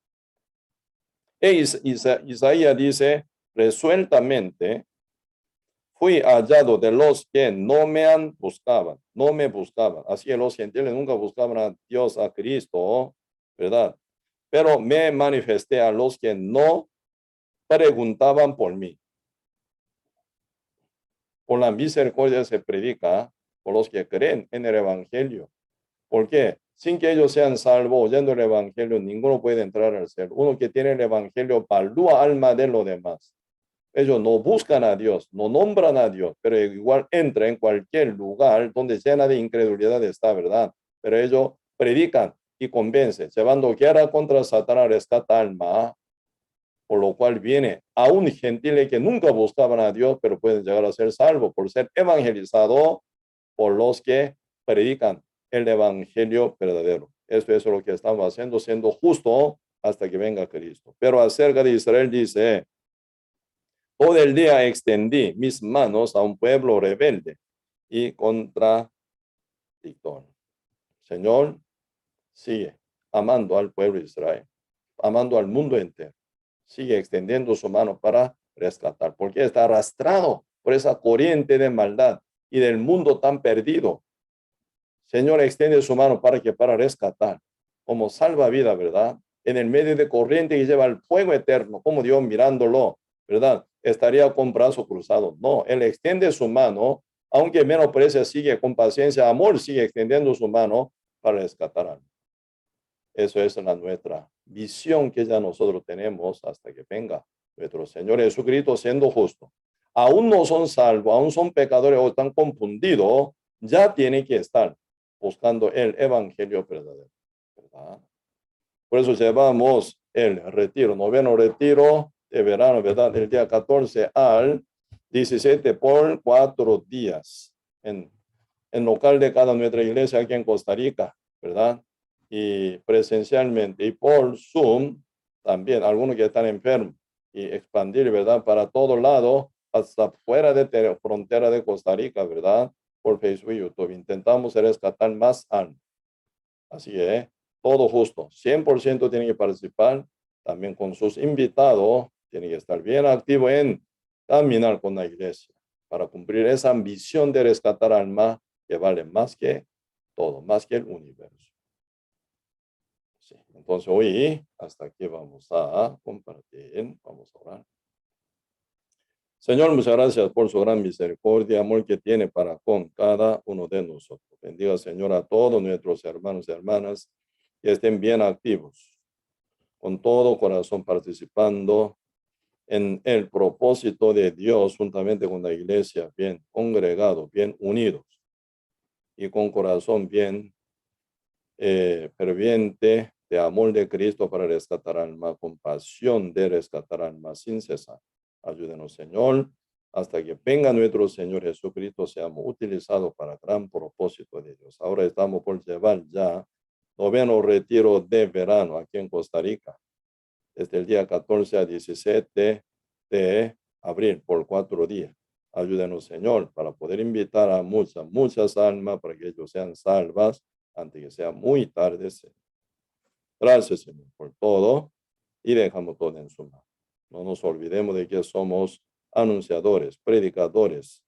Isaías dice, resueltamente, fui hallado de los que no me buscaban. Así los gentiles nunca buscaban a Dios, a Cristo, ¿verdad? Pero me manifesté a los que no preguntaban por mí. Por la misericordia se predica por los que creen en el evangelio. Porque sin que ellos sean salvos oyendo el evangelio, ninguno puede entrar al cielo. Uno que tiene el evangelio valúa alma de los demás. Ellos no buscan a Dios, no nombran a Dios, pero igual entra en cualquier lugar donde llena de incredulidad está, ¿verdad? Pero ellos predican y convencen, llevando guerra contra Satanás, rescata alma, por lo cual viene a un gentil que nunca buscaban a Dios, pero pueden llegar a ser salvos por ser evangelizado por los que predican el evangelio verdadero. Eso es lo que estamos haciendo, siendo justo hasta que venga Cristo. Pero acerca de Israel dice, todo el día extendí mis manos a un pueblo rebelde y contradictor. Señor, sigue amando al pueblo de Israel, amando al mundo entero. Sigue extendiendo su mano para rescatar, porque está arrastrado por esa corriente de maldad y del mundo tan perdido. Señor, extiende su mano para rescatar, como salva vida, ¿verdad? En el medio de corriente que lleva al fuego eterno, como Dios mirándolo, ¿verdad? Estaría con brazo cruzado. No, Él extiende su mano, aunque menosprecia, sigue con paciencia, amor, sigue extendiendo su mano para rescatar algo. Eso es nuestra visión que ya nosotros tenemos hasta que venga nuestro Señor Jesucristo siendo justo. Aún no son salvos, aún son pecadores o están confundidos, ya tienen que estar buscando el evangelio verdadero, ¿verdad? Por eso llevamos el retiro, noveno retiro de verano, ¿verdad? Del día 14 al 17 por 4 días en local de cada nuestra iglesia aquí en Costa Rica, ¿verdad? Y presencialmente y por Zoom también, algunos que están enfermos y expandir, ¿verdad? Para todo lado, hasta fuera de frontera de Costa Rica, ¿verdad? Por Facebook y YouTube. Intentamos rescatar más almas. Así es, todo justo. 100% tienen que participar. También con sus invitados, tienen que estar bien activos en caminar con la iglesia. para cumplir esa ambición de rescatar alma que vale más que todo, más que el universo. Sí. Entonces hoy hasta aquí vamos a compartir, vamos a orar. Señor, muchas gracias por su gran misericordia, amor que tiene para con cada uno de nosotros. Bendiga, Señor, a todos nuestros hermanos y hermanas que estén bien activos, con todo corazón participando en el propósito de Dios juntamente con la iglesia, bien congregados, bien unidos y con corazón bien ferviente de amor de Cristo para rescatar alma, con pasión de rescatar alma sin cesar. Ayúdenos, Señor, hasta que venga nuestro Señor Jesucristo, seamos utilizados para gran propósito de Dios. Ahora estamos por llevar ya noveno retiro de verano aquí en Costa Rica, desde el día 14 a 17 de abril, por 4 días. Ayúdenos, Señor, para poder invitar a muchas almas para que ellos sean salvas antes que sea muy tarde. Gracias, Señor, por todo y dejamos todo en su mano. No nos olvidemos de que somos anunciadores, predicadores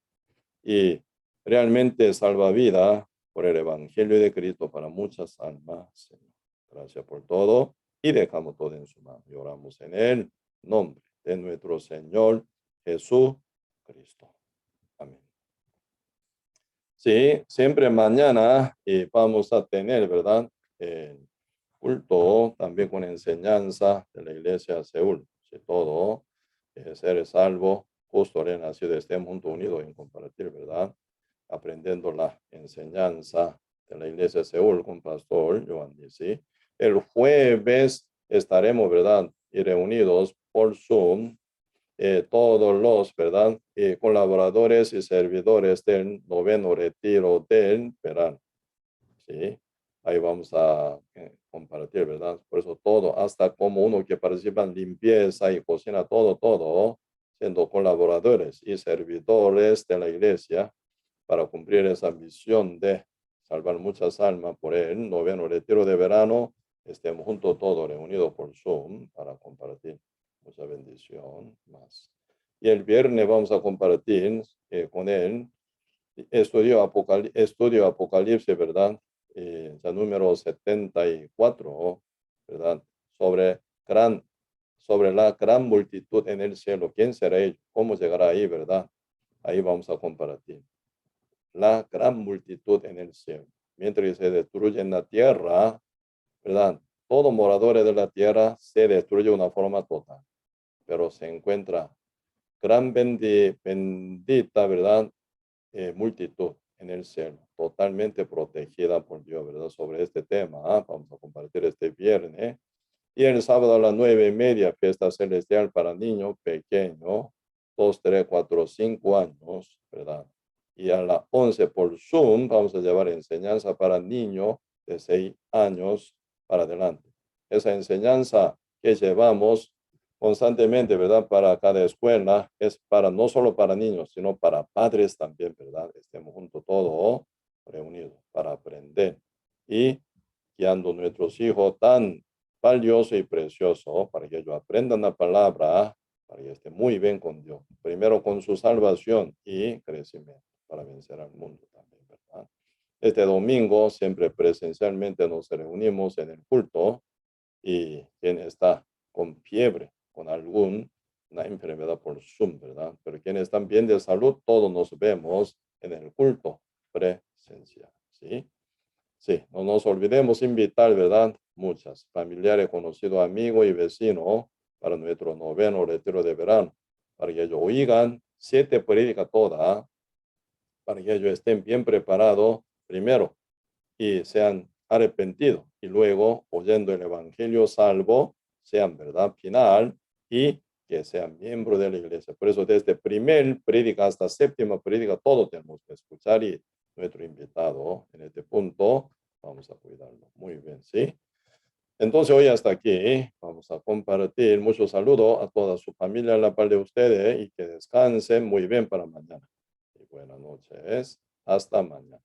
y realmente salvavidas por el Evangelio de Cristo para muchas almas, Señor. Gracias por todo y dejamos todo en su mano. Y oramos en el nombre de nuestro Señor Jesucristo. Amén. Sí, siempre mañana vamos a tener, ¿verdad? Culto también con enseñanza de la iglesia de Seúl. Si todo ser salvo, justo renacido, estemos juntos unidos en compartir, ¿verdad? Aprendiendo la enseñanza de la iglesia de Seúl con Pastor Joan Dizzy. El jueves estaremos, ¿verdad? Y reunidos por Zoom, todos los, ¿verdad? Colaboradores y servidores del noveno retiro del verano. ¿Sí? Ahí vamos a compartir, ¿verdad? Por eso todo, hasta como uno que participa en limpieza y cocina, todo, siendo colaboradores y servidores de la iglesia para cumplir esa misión de salvar muchas almas por el noveno retiro de verano. Estemos juntos todos reunidos por Zoom para compartir mucha bendición más. Y el viernes vamos a compartir con él estudio Apocalipsis, ¿verdad? Ya número 74, ¿verdad? Sobre la gran multitud en el cielo. ¿Quién será ellos? ¿Cómo llegará ahí, verdad? Ahí vamos a compartir. La gran multitud en el cielo. Mientras se destruye en la tierra, ¿verdad? Todo moradores de la tierra se destruye de una forma total. Pero se encuentra gran bendita, ¿verdad? Multitud en el cielo, totalmente protegida por Dios, ¿verdad? Sobre este tema, vamos a compartir este viernes. Y el sábado a las 9:30, fiesta celestial para niños pequeños, 2, 3, 4, 5 años, ¿verdad? Y a las 11 por Zoom vamos a llevar enseñanza para niños de 6 años para adelante. Esa enseñanza que llevamos constantemente, ¿verdad? Para cada escuela es para no solo para niños, sino para padres también, ¿verdad? Estemos juntos todos reunidos para aprender y guiando a nuestros hijos tan valioso y precioso para que ellos aprendan la palabra, para que estén muy bien con Dios. Primero con su salvación y crecimiento para vencer al mundo también, ¿verdad? Este domingo siempre presencialmente nos reunimos en el culto y quien está con fiebre, con alguna enfermedad por Zoom, ¿verdad? Pero quienes están bien de salud, todos nos vemos en el culto presencial, ¿sí? Sí, no nos olvidemos invitar, ¿verdad? Muchas familiares, conocidos, amigos y vecinos para nuestro noveno retiro de verano, para que ellos oigan 7 prédicas todas, para que ellos estén bien preparados primero y sean arrepentidos y luego oyendo el evangelio salvo, sean verdad final y que sean miembros de la iglesia. Por eso desde primer prédica hasta séptima prédica, todo tenemos que escuchar y nuestro invitado en este punto vamos a cuidarlo. Muy bien, ¿sí? Entonces hoy hasta aquí vamos a compartir. Muchos saludos a toda su familia a la par de ustedes y que descansen muy bien para mañana. Y buenas noches. Hasta mañana.